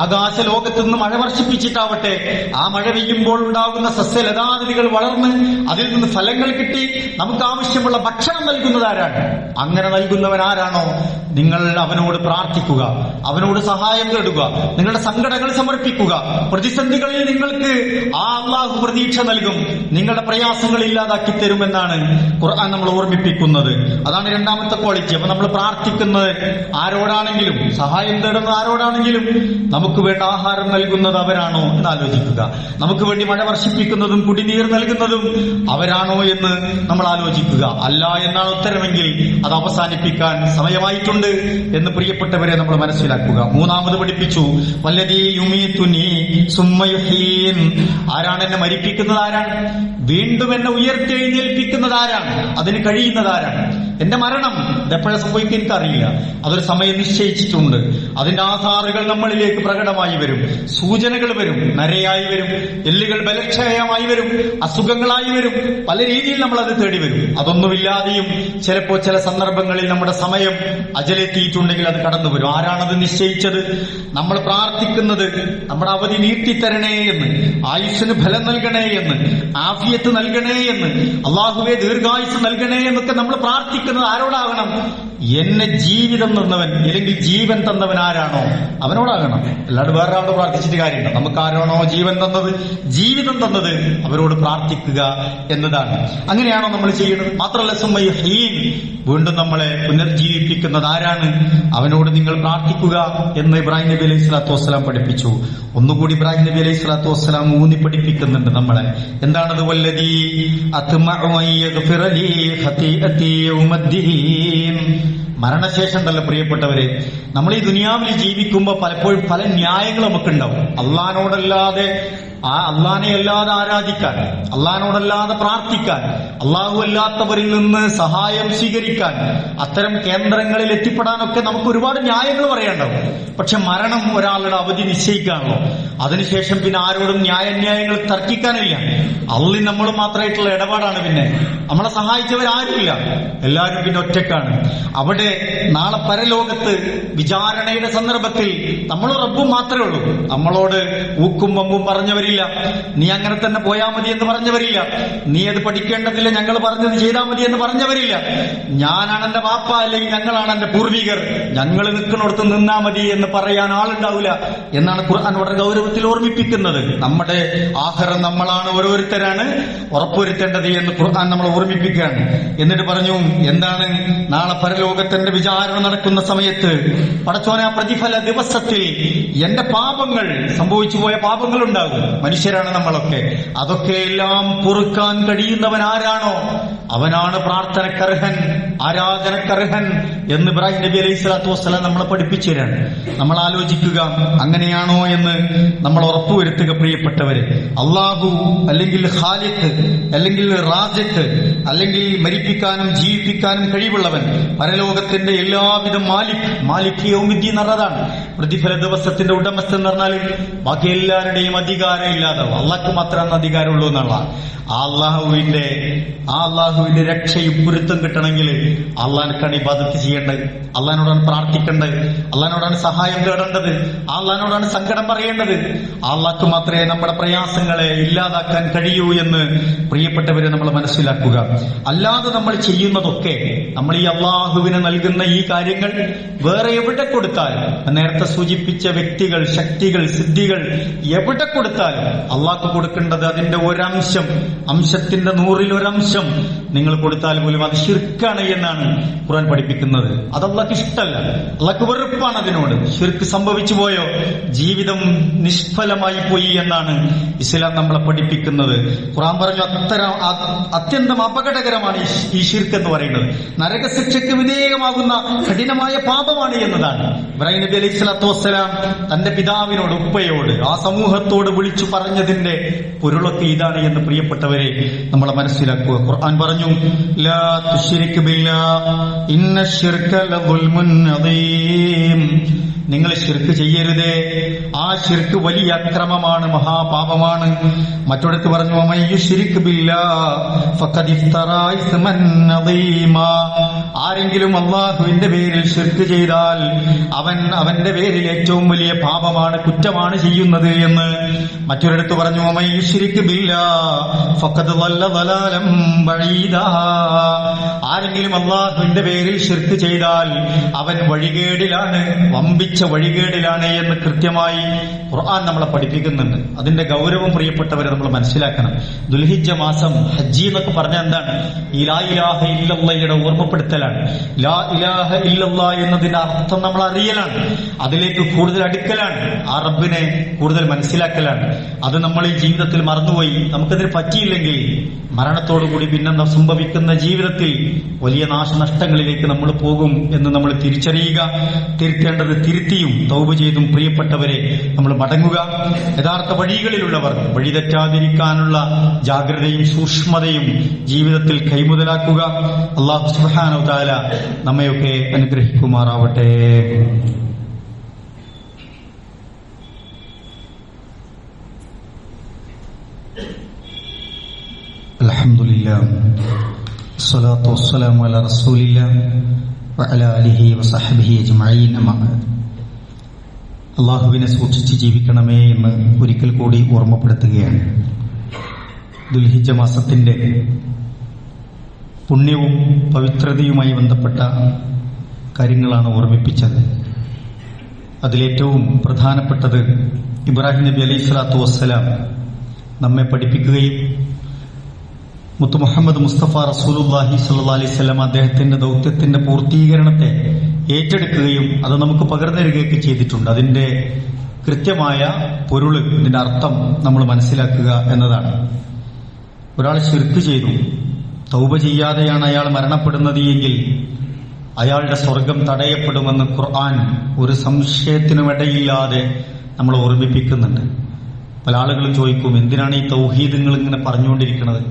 ആകാശ ലോകത്ത് നിന്ന് മഴ വർഷിപ്പിച്ചിട്ടാവട്ടെ, ആ മഴ പെയ്യുമ്പോൾ ഉണ്ടാകുന്ന സസ്യലതാദികൾ വളർന്ന് അതിൽ നിന്ന് ഫലങ്ങൾ കിട്ടി നമുക്ക് ആവശ്യമുള്ള ഭക്ഷണം നൽകുന്നത് ആരാണ്? അങ്ങനെ നൽകുന്നവൻ ആരാണോ, നിങ്ങൾ അവനോട് പ്രാർത്ഥിക്കുക, അവനോട് സഹായം തേടുക, നിങ്ങളുടെ സങ്കടങ്ങൾ സമർപ്പിക്കുക. പ്രതിസന്ധികളിൽ നിങ്ങൾക്ക് ആ അല്ലാഹു പ്രതീക്ഷ നൽകും, നിങ്ങളുടെ പ്രയാസങ്ങൾ ഇല്ലാതാക്കി തരുമെന്നാണ് ഖുർആൻ നമ്മൾ ഓർമ്മിപ്പിക്കുന്നത്. അതാണ് രണ്ടാമത്തെ ക്വാളിറ്റി. അപ്പൊ നമ്മൾ പ്രാർത്ഥിക്കുന്നത് ആരോടാണെങ്കിലും, സഹായം തേടുന്നത് ആരോടാണെങ്കിലും, നമുക്ക് വേണ്ട ആഹാരം നൽകുന്നത് അവരാണോ എന്ന് ആലോചിക്കുക. നമുക്ക് വേണ്ടി മഴ വർഷിപ്പിക്കുന്നതും കുടിനീർ നൽകുന്നതും അവരാണോ എന്ന് നമ്മൾ ആലോചിക്കുക. അല്ല എന്നാണ് ഉത്തരമെങ്കിൽ അത് അവസാനിപ്പിക്കാൻ സമയമായിട്ടുണ്ട് എന്ന് പ്രിയപ്പെട്ടവരെ നമ്മൾ മനസ്സിലാക്കുക. മൂന്നാമത് പഠിപ്പിച്ചു, വല്ലദീ യുമീതുനി സുമ്മ യുഹീൻ. ആരാണ് എന്നെ മരിപ്പിക്കുന്നത്? ആരാണ്? വീണ്ടും എന്നെ ഉയർത്തെഴുന്നേൽപ്പിക്കുന്നത് ആരാണ്? അതിന് കഴിയുന്നത് ആരാണ്? എന്റെ മരണം എപ്പോഴാണ് സംഭവിക്കുക എനിക്കറിയില്ല. അതൊരു സമയം നിശ്ചയിച്ചിട്ടുണ്ട്. അതിന്റെ ആധാറുകൾ നമ്മളിലേക്ക് പ്രകടമായി വരും, സൂചനകൾ വരും, നരയായി വരും, എല്ലുകൾ ബലക്ഷയമായി വരും, അസുഖങ്ങളായി വരും, പല രീതിയിൽ നമ്മൾ അത് തേടി വരും. അതൊന്നുമില്ലാതെയും ചിലപ്പോൾ ചില സന്ദർഭങ്ങളിൽ നമ്മുടെ സമയം അജലെത്തിയിട്ടുണ്ടെങ്കിൽ അത് കടന്നു വരും. ആരാണത് നിശ്ചയിച്ചത്? നമ്മൾ പ്രാർത്ഥിക്കുന്നത് നമ്മുടെ അവധി നീട്ടിത്തരണേ എന്ന്, ആയുസ്സിന് ഫലം നൽകണേ എന്ന്, ആഫിയത്ത് നൽകണേ എന്ന്, അള്ളാഹുവെ ദീർഘായുസ് നൽകണേ എന്നൊക്കെ നമ്മൾ പ്രാർത്ഥിക്കുന്നത് ആരോടാകണം? എന്നെ ജീവിതം തന്നവൻ, ഇല്ലെങ്കിൽ ജീവൻ തന്നവൻ ആരാണോ അവനോടാകണം. അല്ലാണ്ട് വേറെ ആളോട് പ്രാർത്ഥിച്ചിട്ട് കാര്യമില്ല. നമുക്ക് ആരാണോ ജീവൻ തന്നത്, ജീവിതം തന്നത്, അവരോട് പ്രാർത്ഥിക്കുക എന്നതാണ്. അങ്ങനെയാണോ നമ്മൾ ചെയ്യുന്നത്? മാത്രമല്ല സുമ്മയുഹീൻ, വീണ്ടും നമ്മളെ പുനർജീവിപ്പിക്കുന്നത് ആരാണ്? അവനോട് നിങ്ങൾ പ്രാർത്ഥിക്കുക എന്ന് ഇബ്രാഹിം നബി അലൈഹി സ്വലാത്തു വസ്സലാം പഠിപ്പിച്ചു. ഒന്നുകൂടി ഇബ്രാഹിം നബി അലൈഹി സ്വലാത്തു വസ്സലാം ഊന്നി പഠിപ്പിക്കുന്നുണ്ട് നമ്മളെ. എന്താണത്? വല്ലദീ അത്മഉ അൻ യഗ്ഫിറ ലീ ഖതീഅതി യൗമദ്ദീൻ. മരണശേഷം ഉണ്ടല്ലോ പ്രിയപ്പെട്ടവരെ, നമ്മൾ ഈ ദുനിയാവിൽ ജീവിക്കുമ്പോൾ പലപ്പോഴും പല ന്യായങ്ങൾ നമുക്കുണ്ടാവും. അള്ളാഹിനോടല്ലാതെ, അള്ളാഹിനെ അല്ലാതെ ആരാധിക്കാൻ, അള്ളാഹിനോടല്ലാതെ പ്രാർത്ഥിക്കാൻ, അള്ളാഹു അല്ലാത്തവരിൽ നിന്ന് സഹായം സ്വീകരിക്കാൻ, അത്തരം കേന്ദ്രങ്ങളിൽ എത്തിപ്പെടാനൊക്കെ നമുക്ക് ഒരുപാട് ന്യായങ്ങൾ പറയാനുണ്ടാവും. പക്ഷെ മരണം ഒരാളുടെ അവധി നിശ്ചയിക്കാണല്ലോ. അതിനുശേഷം പിന്നെ ആരോടും ന്യായന്യായങ്ങൾ തർക്കിക്കാനില്ല. അള്ളി നമ്മൾ മാത്രമായിട്ടുള്ള ഇടപാടാണ്. പിന്നെ നമ്മളെ സഹായിച്ചവരാരുമില്ല, എല്ലാവരും പിന്നെ ഒറ്റക്കാണ്. അവിടെ നാളെ പരലോകത്ത് വിചാരണയുടെ സന്ദർഭത്തിൽ നമ്മൾ റബ്ബും മാത്രമേ ഉള്ളൂ. നമ്മളോട് ഊക്കും വമ്പും പറഞ്ഞവരില്ല, നീ അങ്ങനെ തന്നെ പോയാൽ മതി എന്ന് പറഞ്ഞവരില്ല, നീ അത് പഠിക്കേണ്ടതില്ല, ഞങ്ങൾ പറഞ്ഞത് ചെയ്താൽ മതി എന്ന് പറഞ്ഞവരില്ല, ഞാനാണ് എന്റെ വാപ്പ അല്ലെങ്കിൽ ഞങ്ങളാണ് എന്റെ പൂർവികർ, ഞങ്ങൾ നിൽക്കുന്നിടത്ത് നിന്നാ മതി എന്ന് പറയാൻ ആളുണ്ടാവില്ല എന്നാണ് ഖുർആൻ വളരെ ഗൗരവത്തിൽ ഓർമ്മിപ്പിക്കുന്നത്. നമ്മുടെ ആഖിറം നമ്മളാണ്, ഓരോരുത്തരാണ് ഉറപ്പുവരുത്തേണ്ടത് എന്ന് ഖുർആൻ നമ്മൾ ഓർമ്മിപ്പിക്കുകയാണ്. എന്നിട്ട് പറഞ്ഞു, എന്താണ്? നാളെ പരലോകത്തിന്റെ വിചാരണ നടക്കുന്ന സമയത്ത് പടച്ചോനെ, ആ പ്രതിഫല ദിവസത്തിൽ എന്റെ പാപങ്ങൾ, സംഭവിച്ചു പോയ പാപങ്ങൾ ഉണ്ടാകും, മനുഷ്യരാണ് നമ്മളൊക്കെ, അതൊക്കെ എല്ലാം പൊറുക്കാൻ കഴിയുന്നവൻ ആരാണോ അവനാണ് പ്രാർത്ഥനക്കർഹൻ, ആരാധനക്കർഹൻ എന്ന് ഇബ്രാഹിം നബി അലൈഹി സ്വലാത്തു വസ്സലാം നമ്മളെ പഠിപ്പിച്ചു തരാണ്. നമ്മൾ ആലോചിക്കുക, അങ്ങനെയാണോ എന്ന് നമ്മൾ ഉറപ്പുവരുത്തുക. പ്രിയപ്പെട്ടവരെ, അള്ളാഹു അല്ലെങ്കിൽ ഖാലിഖ് അല്ലെങ്കിൽ റാസിഖ് അല്ലെങ്കിൽ മരിപ്പിക്കാനും ജീവിപ്പിക്കാനും കഴിവുള്ളവൻ, പരലോകത്തിന്റെ എല്ലാവിധ മാലിക് യൗമിദ്ദീൻ എന്നതാണ് പ്രതിഫല ദിവസത്തിന്റെ ഉടമസ്ഥൻ എന്ന് പറഞ്ഞാൽ ബാക്കി എല്ലാവരുടെയും അധികാരം ഇല്ലാതാവും, അള്ളാഹ്ക്ക് മാത്രമാണ് അധികാരമുള്ളൂ എന്നുള്ള ആ അള്ളാഹുവിന്റെ രക്ഷയും പൊരുത്തം കിട്ടണമെങ്കിൽ അള്ളാഹിനെക്കാണ് ഇബാദത്ത് ചെയ്യേണ്ടത്, അള്ളാഹിനോടാണ് പ്രാർത്ഥിക്കേണ്ടത്, അള്ളാഹിനോടാണ് സഹായം തേടേണ്ടത്, അള്ളാഹിനോടാണ് സങ്കടം പറയേണ്ടത്. അള്ളാഹ്ക്ക് മാത്രമേ നമ്മുടെ പ്രയാസങ്ങളെ ഇല്ലാതാക്കാൻ കഴിയൂ എന്ന് പ്രിയപ്പെട്ടവരെ നമ്മൾ മനസ്സിലാക്കുക. അല്ലാതെ നമ്മൾ ചെയ്യുന്നതൊക്കെ, നമ്മൾ ഈ അള്ളാഹുവിന് നൽകുന്ന ഈ കാര്യങ്ങൾ വേറെ എവിടെ കൊടുത്താലും, നേരത്തെ സൂചിപ്പിച്ച വ്യക്തികൾ, ശക്തികൾ, സിദ്ധികൾ എവിടെ കൊടുത്താലും അള്ളാഹ്ക്ക് കൊടുക്കേണ്ടത് അതിന്റെ ഒരംശം, അംശത്തിന്റെ 100% നിങ്ങൾ കൊടുത്താൽ പോലും അത് ശിർക്കാണ് എന്നാണ് ഖുർആൻ പഠിപ്പിക്കുന്നത്. അത് അള്ളാഹ്ക്ക് ഇഷ്ടമല്ല, അള്ളാഹ്ക്ക് വെറുപ്പാണ് അതിനോട്. ശിർക്ക് സംഭവിച്ചു പോയോ ജീവിതം നിഷ്ഫലമായി പോയി എന്നാണ് ഇസ്ലാം നമ്മളെ പഠിപ്പിക്കുന്നത്. ഖുർആൻ പറഞ്ഞു അത്യന്തം അപകടകരമാണ് ഈ ശിർക്ക് എന്ന് പറയുന്നത്, നരകശിക്ഷയ്ക്ക് വിധേയമാകുന്ന കഠിനമായ പാപമാണ് എന്നതാണ്. ഇബ്രാഹിം നബി അലൈഹി സ്വലാത്തു വസ്സലാം തന്റെ പിതാവിനോട്, ഉപ്പയോട്, ആ സമൂഹത്തോട് വിളിച്ചു പറഞ്ഞതിന്റെ പൊരുളൊക്കെ ഇതാണ് എന്ന് പ്രിയപ്പെട്ടവരെ നമ്മളെ മനസ്സിലാക്കുക. ഖുർആൻ പറഞ്ഞു, ലാ തുശ്രിക് ബില്ലാഹ് ഇന്നശ്ശിർക ലദുൽമുൻ അദീം. നിങ്ങൾ ശിർക്ക് ചെയ്യരുതേ, ആ ശിർക്ക് വലിയ അക്രമമാണ്, മഹാപാപമാണ്. മറ്റൊരിടത്ത് പറഞ്ഞു, വമയ്യുശ്രിക് ബില്ലാഹ് ഫഖദ് ഇഫ്തറാ ഇസ്മൻ അദീമാ. ആരെങ്കിലും അല്ലാഹുവിന്റെ പേരിൽ ശിർക്ക് ചെയ്താൽ അവന്റെ പേരിൽ ഏറ്റവും വലിയ പാപമാണ്, കുറ്റമാണ് ചെയ്യുന്നത് എന്ന് മറ്റൊരിടത്ത് പറഞ്ഞു, വമയ്യുശ്രിക് ബില്ലാഹ് ഫഖദ് ളല്ല ളലാലൻ ബഈദാ. ആരെങ്കിലും അല്ലാഹുവിന്റെ പേരിൽ ശിർക്ക് ചെയ്താൽ അവൻ വഴികേടിലാണ്, വമ്പിച്ച വഴികേടിലാണ് എന്ന് കൃത്യമായി ഖുർആൻ നമ്മളെ പഠിപ്പിക്കുന്നുണ്ട്. അതിന്റെ ഗൗരവം പ്രിയപ്പെട്ടവരെ നമ്മൾ മനസ്സിലാക്കണം. ദുൽഹിജ്ജ മാസം, ഹജ്ജി എന്നൊക്കെ പറഞ്ഞാൽ എന്താണ്? ഈ ലാ ഇലാഹ ഇല്ലല്ലാഹയുടെ ഓർമ്മപ്പെടുത്തലാണ്. ലാ ഇലാഹ ഇല്ലല്ലാഹ് എന്നതിന്റെ അർത്ഥം നമ്മൾ അറിയലാണ്, അതിലേക്ക് കൂടുതൽ അടുക്കലാണ്, ആ റബ്ബിനെ കൂടുതൽ മനസ്സിലാക്കലാണ്. അത് നമ്മൾ ഈ ജീവിതത്തിൽ മറന്നുപോയി നമുക്കതിന് പറ്റിയില്ലെങ്കിൽ മരണത്തോടുകൂടി പിന്നെ സംഭവിക്കുന്ന ജീവിതത്തിൽ വലിയ നാശനഷ്ടങ്ങളിലേക്ക് നമ്മൾ പോകും എന്ന് നമ്മൾ തിരിച്ചറിയുക. തിരുത്തേണ്ടത് തിരുത്തിയും തൗബ ചെയ്തും പ്രിയപ്പെട്ടവരെ നമ്മൾ മടങ്ങുക. യഥാർത്ഥ വഴികളിലുള്ളവർ വഴി തെറ്റാതിരിക്കാനുള്ള ജാഗ്രതയും സൂക്ഷ്മതയും ജീവിതത്തിൽ കൈമുതലാക്കുക. അല്ലാഹു സുബ്ഹാനഹു വ തആല നമ്മയൊക്കെ അനുഗ്രഹിക്കുമാറാവട്ടെ. അൽഹംദുലില്ലാഹ് വസ്സലാത്തു വസ്സലാമു അലാ റസൂലില്ലാഹ് വഅലാ ആലിഹി വസഹ്ബിഹി അജ്മഈൻ. അമ്മാ ബഅദ്. അല്ലാഹുവിനെ സൂക്ഷിച്ച് ജീവിക്കണമേ എന്ന് ഒരിക്കൽ കൂടി ഓർമ്മപ്പെടുത്തുകയാണ്. ദുൽഹിജ്ജ മാസത്തിന്റെ പുണ്യവും പവിത്രതയുമായി ബന്ധപ്പെട്ട കാര്യങ്ങളാണ് ഓർമ്മിപ്പിച്ചത്. അതിലേറ്റവും പ്രധാനപ്പെട്ടത് ഇബ്രാഹിം നബി അലൈഹി സ്വലാത്തു വസ്സലാം നമ്മെ പഠിപ്പിക്കുകയും മുത്തു മുഹമ്മദ് മുസ്തഫ റസൂലുള്ളാഹി സ്വല്ലല്ലാഹി അലൈഹി വസല്ലം അദ്ദേഹത്തിന്റെ ദൗത്യത്തിന്റെ പൂർത്തീകരണത്തെ ഏറ്റെടുക്കുകയും അത് നമുക്ക് പകർന്നു തരികയൊക്കെ ചെയ്തിട്ടുണ്ട്. അതിന്റെ കൃത്യമായ പൊരുള്, ഇതിന്റെ അർത്ഥം നമ്മൾ മനസ്സിലാക്കുക എന്നതാണ്. ഒരാൾ ശിർക്ക് ചെയ്തു, തൗബ ചെയ്യാതെയാണ് അയാൾ മരണപ്പെടുന്നത് എങ്കിൽ അയാളുടെ സ്വർഗം തടയപ്പെടുമെന്ന് ഖുർആൻ ഒരു സംശയത്തിനുമിടയില്ലാതെ നമ്മൾ ഓർമ്മിപ്പിക്കുന്നുണ്ട്. പല ആളുകളും ചോദിക്കും, എന്തിനാണ് ഈ തൗഹീദ് നിങ്ങൾ ഇങ്ങനെ പറഞ്ഞുകൊണ്ടിരിക്കുന്നത്?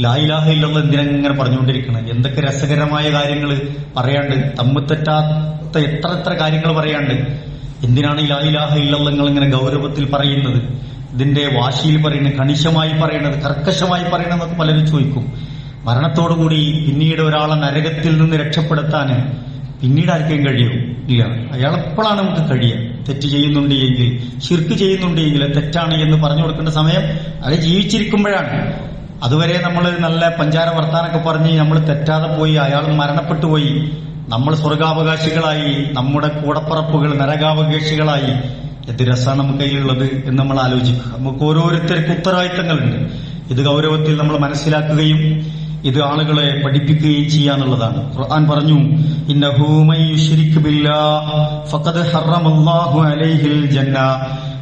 ലാ ഇലാഹ ഇല്ലല്ലാഹ് എന്തിനങ്ങനെ പറഞ്ഞുകൊണ്ടിരിക്കുന്നത്? എന്തൊക്കെ രസകരമായ കാര്യങ്ങൾ പറയാണ്ട്, തമ്മിൽ തെറ്റാത്ത എത്ര കാര്യങ്ങൾ പറയാണ്ട്. എന്തിനാണ് ഈ ലാ ഇലാഹ ഇല്ലല്ലാഹ് നിങ്ങൾ ഇങ്ങനെ ഗൗരവത്തിൽ പറയുന്നത്? ഇതിന്റെ വാശിയിൽ പറയുന്നത്, കണിശമായി പറയുന്നത്, കർക്കശമായി പറയണമെന്നൊക്കെ പലരും ചോദിക്കും. മരണത്തോടുകൂടി പിന്നീട് ഒരാളെ നരകത്തിൽ നിന്ന് രക്ഷപ്പെടുത്താൻ പിന്നീട് ആർക്കും കഴിയും? ഇല്ല. അയാളെപ്പോഴാണ് നമുക്ക് കഴിയുക? തെറ്റ് ചെയ്യുന്നുണ്ട് എങ്കിൽ, ശിർക്ക് ചെയ്യുന്നുണ്ട് എങ്കിൽ, തെറ്റാണ് എന്ന് പറഞ്ഞു കൊടുക്കേണ്ട സമയം അത് ജീവിച്ചിരിക്കുമ്പോഴാണ്. അതുവരെ നമ്മൾ നല്ല പഞ്ചാര വർത്താനൊക്കെ പറഞ്ഞ് നമ്മൾ തെറ്റാതെ പോയി, അയാൾ മരണപ്പെട്ടു പോയി, നമ്മൾ സ്വർഗാവകാശികളായി, നമ്മുടെ കൂടപ്പറപ്പുകൾ നരകാവകാശികളായി. എന്ത് രസമാണ് നമുക്ക് കയ്യിലുള്ളത് എന്ന് നമ്മൾ ആലോചിക്കുക. നമുക്ക് ഓരോരുത്തർക്കും ഉത്തരവാദിത്തങ്ങളുണ്ട്. ഇത് ഗൗരവത്തിൽ നമ്മൾ മനസ്സിലാക്കുകയും ഇത് ആളുകളെ പഠിപ്പിക്കുകയും ചെയ്യാന്നുള്ളതാണ്. ഖുർആൻ പറഞ്ഞു, ഇന്നഹു മൻ യുശ്രിക് ബില്ലാഹ് ഫഖദ് ഹറമല്ലാഹു അലൈഹിൽ ജന്ന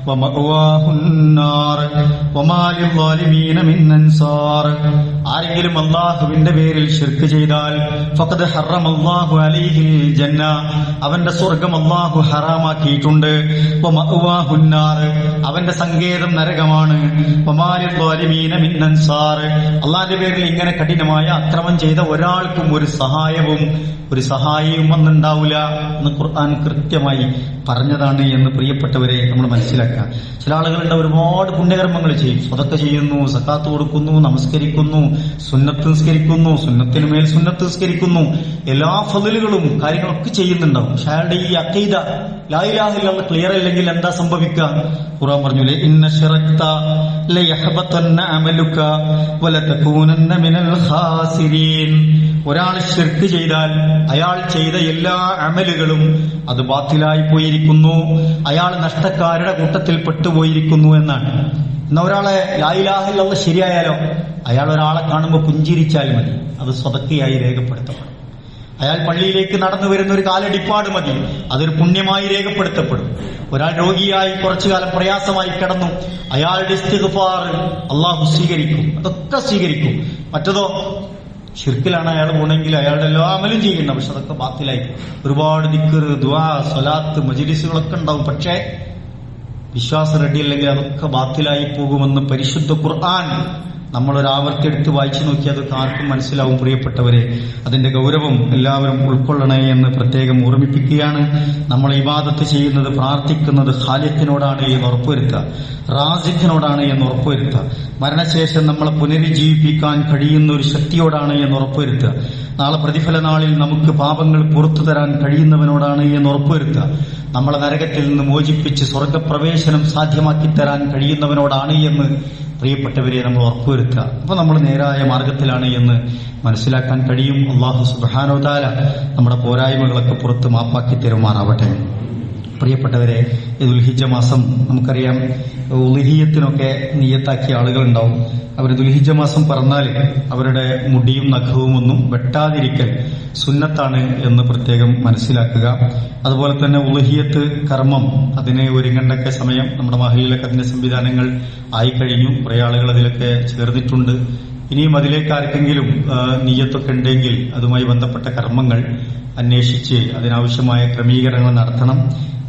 വമഅവാഹുന്നാർ വമാ ലിദ്ദാലിമീന മിൻ അൻസാർ. ആരെങ്കിലും അല്ലാഹുവിന്റെ പേരിൽ ശിർക്ക് ചെയ്താൽ ഫഖദ് ഹറമല്ലാഹു അലൈഹിൽ ജന്ന, അവന്റെ സ്വർഗ്ഗം അല്ലാഹു ഹറാമാക്കിയിട്ടുണ്ട്. വമഅവാഹുന്നാർ, അവന്റെ സങ്കേതം നരകമാണ്. വമാ ലിദ്ദാലിമീന മിൻ അൻസാർ, അല്ലാഹുവിന്റെ പേരിൽ ഇങ്ങനെ കഠിനമായ അക്രമം ചെയ്ത ഒരാൾക്കും ഒരു സഹായിയും വന്നുണ്ടാവില്ല എന്ന് ഖുർആൻ കൃത്യമായി പറഞ്ഞതാണ് എന്ന് പ്രിയപ്പെട്ടവരെ നമ്മൾ മനസ്സിലാക്കുക. ചില ആളുകളുടെ ഒരുപാട് പുണ്യകർമ്മങ്ങൾ ചെയ്യും, സ്വതക്ക ചെയ്യുന്നു, സക്കാത്ത് കൊടുക്കുന്നു, നമസ്കരിക്കുന്നു, സുന്നത്ത് നിസ്കരിക്കുന്നു, സുന്നത്തിന് മേൽ സുന്നത്ത് നിസ്കരിക്കുന്നു, എല്ലാ ഫളലുകളും കാര്യങ്ങളൊക്കെ ചെയ്യുന്നുണ്ടാവും. പക്ഷെ അയാളുടെ ഈ അഖീദ ലാ ഇലാഹ ഇല്ലല്ലാഹ് ക്ലിയർ അല്ലെങ്കിൽ എന്താ സംഭവിക്കുക? ഖുർആൻ പറഞ്ഞില്ലേ, ഇന്ന ശറക്ത ലയഹബതന്ന അമലുക വലതകൂനന്ന മിനൽ ഖാസിരീൻ. ഒരാൾ ശിർക്ക് ചെയ്താൽ അയാൾ ചെയ്ത എല്ലാ അമലുകളും അത് ബാത്തിലായി പോയിരിക്കുന്നു, അയാൾ നഷ്ടക്കാരുടെ കൂട്ടത്തിൽ പെട്ടുപോയിരിക്കുന്നു എന്നാണ്. എന്നാ ഒരാളെ ലാ ഇലാഹ ഇല്ലല്ലാഹ് ശരിയായാലോ, അയാൾ ഒരാളെ കാണുമ്പോൾ പുഞ്ചിരിച്ചാൽ മതി, അത് സ്വതക്കയായി രേഖപ്പെടുത്തപ്പെടും. അയാൾ പള്ളിയിലേക്ക് നടന്നു വരുന്ന ഒരു കാലടിപ്പാട് മതി, അതൊരു പുണ്യമായി രേഖപ്പെടുത്തപ്പെടും. ഒരാൾ രോഗിയായി കുറച്ചു കാലം പ്രയാസമായി കിടന്നു, അയാളുടെ ഇസ്തിഗ്ഫാർ അള്ളാഹു സ്വീകരിക്കും, അതൊക്കെ സ്വീകരിക്കും. മറ്റതോ ഷിർക്കിലാണ് അയാൾ പോണെങ്കിൽ അയാളുടെ എല്ലാ അമലും ചെയ്യണം, പക്ഷെ അതൊക്കെ ബാത്തിലായി. ഒരുപാട് ദിക്ർ, ദുആ, സ്വലാത്ത്, മജ്ലിസുകളൊക്കെ ഉണ്ടാവും, പക്ഷേ വിശ്വാസം റെഡി അല്ലെങ്കിൽ അതൊക്കെ ബാത്തിലായി പോകുമെന്ന് പരിശുദ്ധ ഖുർആൻ നമ്മളൊരാവർത്തി എടുത്ത് വായിച്ചു നോക്കി അതൊക്കെ ആർക്കും മനസ്സിലാവും. പ്രിയപ്പെട്ടവരെ, അതിന്റെ ഗൗരവം എല്ലാവരും ഉൾക്കൊള്ളണേ എന്ന് പ്രത്യേകം ഓർമ്മിപ്പിക്കുകയാണ്. നമ്മൾ ഇബാദത്ത് ചെയ്യുന്നത്, പ്രാർത്ഥിക്കുന്നത് ഖാലിഖിനോടാണ് എന്ന് ഉറപ്പുവരുത്തുക, റാസിഖിനോടാണ് എന്ന് ഉറപ്പുവരുത്തുക. മരണശേഷം നമ്മളെ പുനരുജ്ജീവിപ്പിക്കാൻ കഴിയുന്ന ഒരു ശക്തിയോടാണ് എന്ന് ഉറപ്പുവരുത്തുക. നാളെ പ്രതിഫല നാളിൽ നമുക്ക് പാപങ്ങൾ പുറത്തു തരാൻ കഴിയുന്നവനോടാണ് എന്ന് ഉറപ്പുവരുത്തുക. നമ്മളെ നരകത്തിൽ നിന്ന് മോചിപ്പിച്ച് സ്വർഗപ്രവേശനം സാധ്യമാക്കി തരാൻ കഴിയുന്നവനോടാണ് എന്ന് പ്രിയപ്പെട്ടവരെ നമ്മൾ ഉറപ്പുവരുത്തുക. അപ്പൊ നമ്മൾ നേരായ മാർഗത്തിലാണ് എന്ന് മനസ്സിലാക്കാൻ കഴിയും. അല്ലാഹു സുബ്ഹാനഹു വ തആല നമ്മുടെ പോരായ്മകളൊക്കെ പുറത്ത് മാപ്പാക്കി തരുമാറാവട്ടെ. പ്രിയപ്പെട്ടവരെ, ദുൽഹിജ്ജ മാസം നമുക്കറിയാം, ഉളുഹിയ്യത്തിനൊക്കെ നിയ്യത്താക്കിയ ആളുകളുണ്ടാവും. അവർ ദുൽഹിജ്ജ മാസം പറഞ്ഞാൽ അവരുടെ മുടിയും നഖവും ഒന്നും വെട്ടാതിരിക്കൽ സുന്നത്താണ് എന്ന് പ്രത്യേകം മനസ്സിലാക്കുക. അതുപോലെ തന്നെ ഉളുഹിയ്യത്ത് കർമ്മം അതിനെ ഒരുങ്ങേണ്ടൊക്കെ സമയം നമ്മുടെ മഹലിലൊക്കെ അതിന്റെ സംവിധാനങ്ങൾ ആയിക്കഴിഞ്ഞു. കുറെ ആളുകൾ അതിലൊക്കെ ചേർന്നിട്ടുണ്ട്. ഇനിയും അതിലേക്ക് ആർക്കെങ്കിലും നിയ്യത്തൊക്കെ ഉണ്ടെങ്കിൽ അതുമായി ബന്ധപ്പെട്ട കർമ്മങ്ങൾ അന്വേഷിച്ച് അതിനാവശ്യമായ ക്രമീകരണങ്ങൾ നടത്തണം.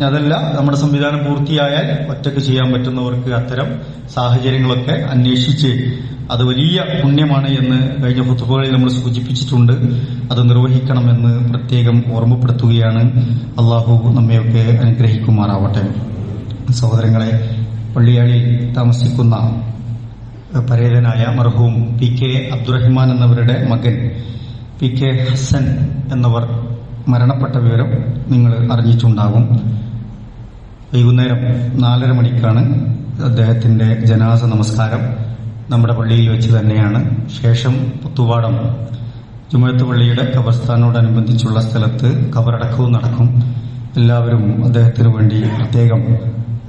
അതല്ല, നമ്മുടെ സംവിധാനം പൂർത്തിയായാൽ ഒറ്റയ്ക്ക് ചെയ്യാൻ പറ്റുന്നവർക്ക് അത്തരം സാഹചര്യങ്ങളൊക്കെ അന്വേഷിച്ച്, അത് വലിയ പുണ്യമാണ് എന്ന് കഴിഞ്ഞ ഖുതുബകളിൽ നമ്മൾ സൂചിപ്പിച്ചിട്ടുണ്ട്, അത് നിർവഹിക്കണമെന്ന് പ്രത്യേകം ഓർമ്മപ്പെടുത്തുകയാണ്. അള്ളാഹു നമ്മയൊക്കെ അനുഗ്രഹിക്കുമാറാവട്ടെ. സഹോദരങ്ങളെ, പള്ളിയാളിൽ താമസിക്കുന്ന പരേതനായ മർഹൂം PK അബ്ദുറഹ്മാൻ എന്നവരുടെ മകൻ PK ഹസൻ എന്നവർ മരണപ്പെട്ട വിവരം നിങ്ങൾ അറിഞ്ഞിട്ടുണ്ടാകും. വൈകുന്നേരം 4:30 മണിക്കാണ് അദ്ദേഹത്തിന്റെ ജനാസ നമസ്കാരം. നമ്മുടെ പള്ളിയിൽ വെച്ച് തന്നെയാണ്. ശേഷം പുത്തുവാടം ജുമുഅത്ത് പള്ളിയുടെ ഖബർസ്ഥാനോടനുബന്ധിച്ചുള്ള സ്ഥലത്ത് ഖബറടക്കവും നടക്കും. എല്ലാവരും അദ്ദേഹത്തിന് വേണ്ടി പ്രത്യേകം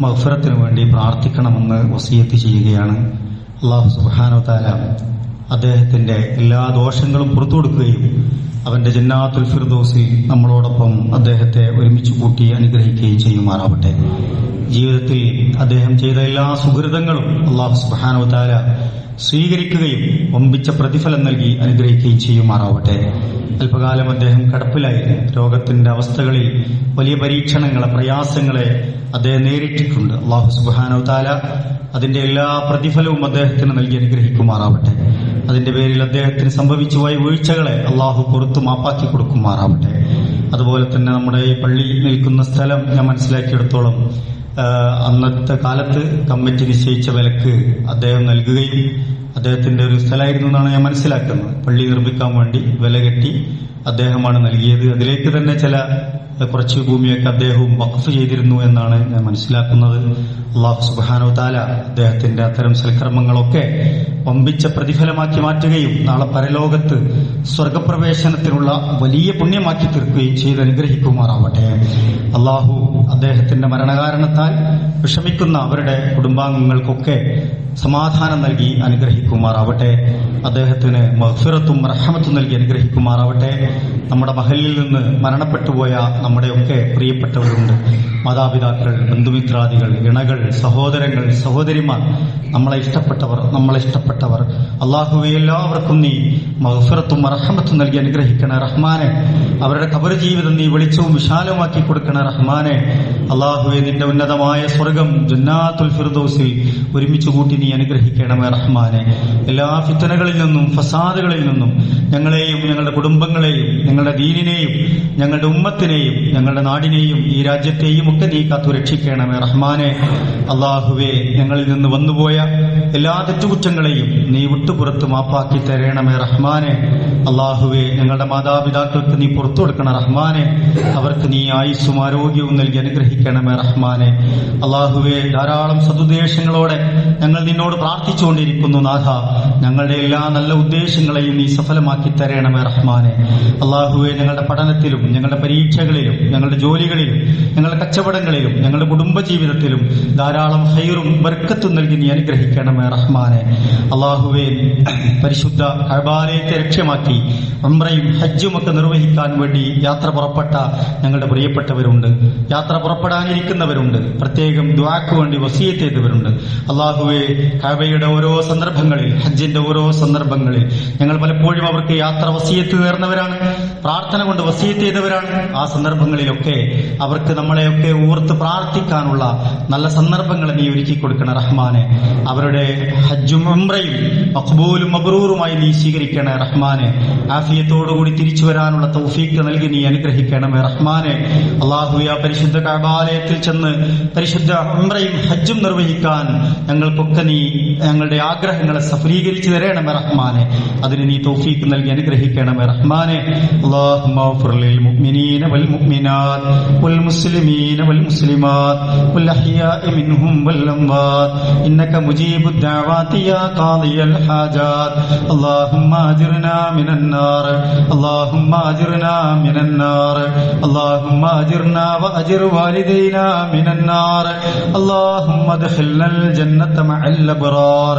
മഗ്ഫിറത്തിന് വേണ്ടി പ്രാർത്ഥിക്കണമെന്ന് വസിയത്ത് ചെയ്യുകയാണ്. അല്ലാഹു സുബ്ഹാനഹു വ തആല അദ്ദേഹത്തിന്റെ എല്ലാ ദോഷങ്ങളും പുറത്തു കൊടുക്കുകയും അവന്റെ ജന്നാത്തുൽ ഫിർദൗസിൽ നമ്മളോടൊപ്പം അദ്ദേഹത്തെ ഒരുമിച്ച് കൂട്ടി അനുഗ്രഹിക്കുകയും ചെയ്യുമാറാവട്ടെ. ജീവിതത്തിൽ അദ്ദേഹം ചെയ്ത എല്ലാ സുഹൃതങ്ങളും അല്ലാഹു സുബ്ഹാനഹു വ തആല സ്വീകരിക്കുകയും വമ്പിച്ച പ്രതിഫലം നൽകി അനുഗ്രഹിക്കുകയും ചെയ്യുമാറാവട്ടെ. അല്പകാലം അദ്ദേഹം കിടപ്പിലായിരുന്നു. രോഗത്തിന്റെ അവസ്ഥകളിൽ വലിയ പരീക്ഷണങ്ങളെ, പ്രയാസങ്ങളെ അദ്ദേഹം നേരിട്ടിട്ടുണ്ട്. അല്ലാഹു സുബ്ഹാനഹു വ തആല അതിന്റെ എല്ലാ പ്രതിഫലവും അദ്ദേഹത്തിന് നൽകി അനുഗ്രഹിക്കുമാറാവട്ടെ. അതിന്റെ പേരിൽ അദ്ദേഹത്തിന് സംഭവിച്ചു പോയ വീഴ്ചകളെ അള്ളാഹു പുറത്തു മാപ്പാക്കി കൊടുക്കുമാറാവട്ടെ. അതുപോലെ തന്നെ നമ്മുടെ ഈ പള്ളി നിൽക്കുന്ന സ്ഥലം ഞാൻ മനസ്സിലാക്കിയെടുത്തോളം അന്നത്തെ കാലത്ത് കമ്മിറ്റി നിശ്ചയിച്ച വിലക്ക് അദ്ദേഹം നൽകുകയും അദ്ദേഹത്തിന്റെ ഒരു സ്ഥലമായിരുന്നു എന്നാണ് ഞാൻ മനസ്സിലാക്കുന്നത്. പള്ളി നിർമ്മിക്കാൻ വേണ്ടി വില കെട്ടി അദ്ദേഹമാണ് നൽകിയത്. അതിലേക്ക് തന്നെ ചില കുറച്ച് ഭൂമിയൊക്കെ അദ്ദേഹവും വഖഫ് ചെയ്തിരുന്നു എന്നാണ് ഞാൻ മനസ്സിലാക്കുന്നത്. അല്ലാഹു സുബ്ഹാനഹു വ തആല അദ്ദേഹത്തിന്റെ അത്തരം സൽക്കർമ്മങ്ങളൊക്കെ വമ്പിച്ച പ്രതിഫലമാക്കി മാറ്റുകയും നാളെ പരലോകത്ത് സ്വർഗപ്രവേശനത്തിനുള്ള വലിയ പുണ്യമാക്കി തീർക്കുകയും ചെയ്ത് അനുഗ്രഹിക്കുമാറാവട്ടെ. അല്ലാഹു അദ്ദേഹത്തിന്റെ മരണകാരണത്താൽ വിഷമിക്കുന്ന അവരുടെ കുടുംബാംഗങ്ങൾക്കൊക്കെ സമാധാനം നൽകി അനുഗ്രഹിക്കുമാറാവട്ടെ. അദ്ദേഹത്തിന് മഗ്ഫിറത്തും റഹ്മത്തും നൽകി അനുഗ്രഹിക്കുമാറാവട്ടെ. നമ്മുടെ മഹലിൽ നിന്ന് മരണപ്പെട്ടുപോയ നമ്മുടെയൊക്കെ പ്രിയപ്പെട്ടവരുണ്ട്. മാതാപിതാക്കൾ, ബന്ധുമിത്രാദികൾ, ഇണകൾ, സഹോദരങ്ങൾ, സഹോദരിമാർ, നമ്മളെ ഇഷ്ടപ്പെട്ടവർ അള്ളാഹുവേ, എല്ലാവർക്കും നീ മഗ്ഫിറത്തും റഹ്മത്തും നൽകി അനുഗ്രഹിക്കണേ റഹ്മാനെ. അവരുടെ ഖബർ ജീവിതം നീ വെളിച്ചവും വിശാലമാക്കി കൊടുക്കണേ റഹ്മാനെ. അള്ളാഹുവേ, നിന്റെ ഉന്നതമായ സ്വർഗം ജന്നാത്തുൽ ഫിർദൗസിൽ ഒരുമിച്ച് കൂട്ടി നീ അനുഗ്രഹിക്കണമേ റഹ്മാനെ. എല്ലാ ഫിത്നകളിൽ നിന്നും ഫസാദുകളിൽ നിന്നും ഞങ്ങളെയും ഞങ്ങളുടെ കുടുംബങ്ങളെയും ഞങ്ങളുടെ ദീനിനെയും ഞങ്ങളുടെ ഉമ്മത്തിനെയും ഞങ്ങളുടെ നാടിനെയും ഈ രാജ്യത്തെയും ഒക്കെ നീ കാത്തു രക്ഷിക്കണമേ റഹ്മാനെ. അള്ളാഹുവേ, ഞങ്ങളിൽ നിന്ന് വന്നുപോയ എല്ലാ തെറ്റുകുറ്റങ്ങളെയും നീ വിട്ടുപുറത്ത് മാപ്പാക്കി തരണമേ റഹ്മാനെ. അള്ളാഹുവേ, ഞങ്ങളുടെ മാതാപിതാക്കൾക്ക് നീ പുറത്തു കൊടുക്കണം റഹ്മാനെ. അവർക്ക് നീ ആയുസ്സും ആരോഗ്യവും നൽകി അനുഗ്രഹിക്കണമേ റഹ്മാനെ. അള്ളാഹുവേ, ധാരാളം സതുദ്ദേശങ്ങളോടെ ഞങ്ങൾ നിന്നോട് പ്രാർത്ഥിച്ചുകൊണ്ടിരിക്കുന്നു നാഥ. ഞങ്ങളുടെ എല്ലാ നല്ല ഉദ്ദേശങ്ങളെയും നീ സഫലമാക്കി തരണമേ റഹ്മാനെ. അള്ളാഹുവേ, ഞങ്ങളുടെ പഠനത്തിലും ഞങ്ങളുടെ പരീക്ഷകളിലും ഞങ്ങളുടെ ജോലികളിലും ഞങ്ങളുടെ കച്ചവടങ്ങളിലും ഞങ്ങളുടെ കുടുംബജീവിതത്തിലും ധാരാളം ഹൈറും ബർക്കത്തും നൽകി നീ അനുഗ്രഹിക്കണമേ റഹ്മാനെ. അള്ളാഹുവേ, പരിശുദ്ധ കഅബാലയത്തെ ലക്ഷ്യമാക്കി ഉംറയും ഹജ്ജും ഒക്കെ നിർവഹിക്കാൻ വേണ്ടി യാത്ര പുറപ്പെട്ട ഞങ്ങളുടെ പ്രിയപ്പെട്ടവരുണ്ട്, യാത്ര പുറപ്പെടാനിരിക്കുന്നവരുണ്ട്, പ്രത്യേകം ദുആക്ക് വേണ്ടി വസിയത്ത് ചെയ്തവരുണ്ട്. അള്ളാഹുവേ, കഅബയുടെ ഓരോ സന്ദർഭങ്ങളിൽ, ഹജ്ജിന്റെ ഓരോ സന്ദർഭങ്ങളിൽ ഞങ്ങൾ പലപ്പോഴും അവർക്ക് യാത്ര വസിയത്ത് നേർന്നവരാണ്, പ്രാർത്ഥന കൊണ്ട് വസിയത്ത് ചെയ്തവരാണ്. ആ സന്ദർഭങ്ങളിലൊക്കെ അവർക്ക് നമ്മളെയൊക്കെ ഓർത്ത് പ്രാർത്ഥിക്കാനുള്ള നല്ല സന്ദർഭങ്ങൾ നീ ഒരുക്കി കൊടുക്കണ റഹ്മാനെ. അവരുടെ ഹജ്ജും ഉംറയും മഖ്ബൂലും മബ്റൂറുമായി നീ സ്വീകരിക്കണേ റഹ്മാനെ. ആഫിയത്തോടുകൂടി തിരിച്ചു വരാനുള്ള തൗഫീഖ് നൽകി നീ അനുഗ്രഹിക്കണമേ റഹ്മാനെ. അല്ലാഹുവേ, ആ പരിശുദ്ധ കഅബാലയത്തിൽ ചെന്ന് പരിശുദ്ധ ഉംറയും ഹജ്ജും നിർവഹിക്കാൻ ഞങ്ങൾക്കൊക്കെ നീ ഞങ്ങളുടെ ആഗ്രഹങ്ങളെ സഫലീകരിച്ചു തരണമേ റഹ്മാനെ. അതിന് നീ തൗഫീഖ് നൽകി അനുഗ്രഹിക്കണമേ റഹ്മാനെ. അല്ലാഹുമ്മ ഗ്ഫിർ ലിൽ മുഅ്മിനീന വൽ മുഅ്മിനാത് വൽ മുസ്ലിമീന വൽ മുസ്ലിമാത് വൽ അഹ്യാഇ മിൻഹും വൽ അംവാത് ഇന്നക മുജീബുദ് ദഅവാതി യാ ഖാദിയൽ ഹാജാത്. അല്ലാഹുമ്മ അജിർനാ മിനൻ നാർ, അല്ലാഹുമ്മ അജിർനാ മിനൻ നാർ, അല്ലാഹുമ്മ അജിർനാ വഅജിർ വാലിദൈനാ മിനൻ നാർ, അല്ലാഹുമ്മ അദ്ഖിൽനൽ ജന്നത മഅൽ അബ്റാർ,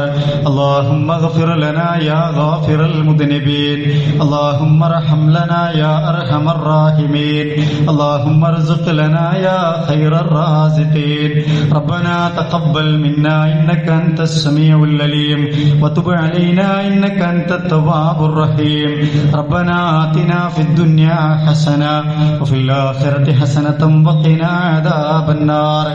അല്ലാഹുമ്മ ഗ്ഫിർ ലനാ യാ ഗാഫിറൽ മുദ്നിബീൻ, അല്ലാഹുമ്മ അർഹം ലനാ യാ അർഹമർ റാഹിമീൻ, അല്ലാഹുമ്മ അർസുഖ് ലനാ യാ ഖൈറർ റാസിഖീൻ. റബ്ബനാ തഖബ്ബൽ മിന്നാ ഇന്നക അൻതസ് സമീഉൽ അലീം വതുബ് അലൈനാ ഇന്നക അൻതത് തവ്വാബുർ റഹീം. റബ്ബനാ ആതിനാ ഫിദ് ദുനിയാ ഹസന വഫിൽ ആഖിറതി ഹസനതൻ വഖിനാ അദാബൻ നാർ.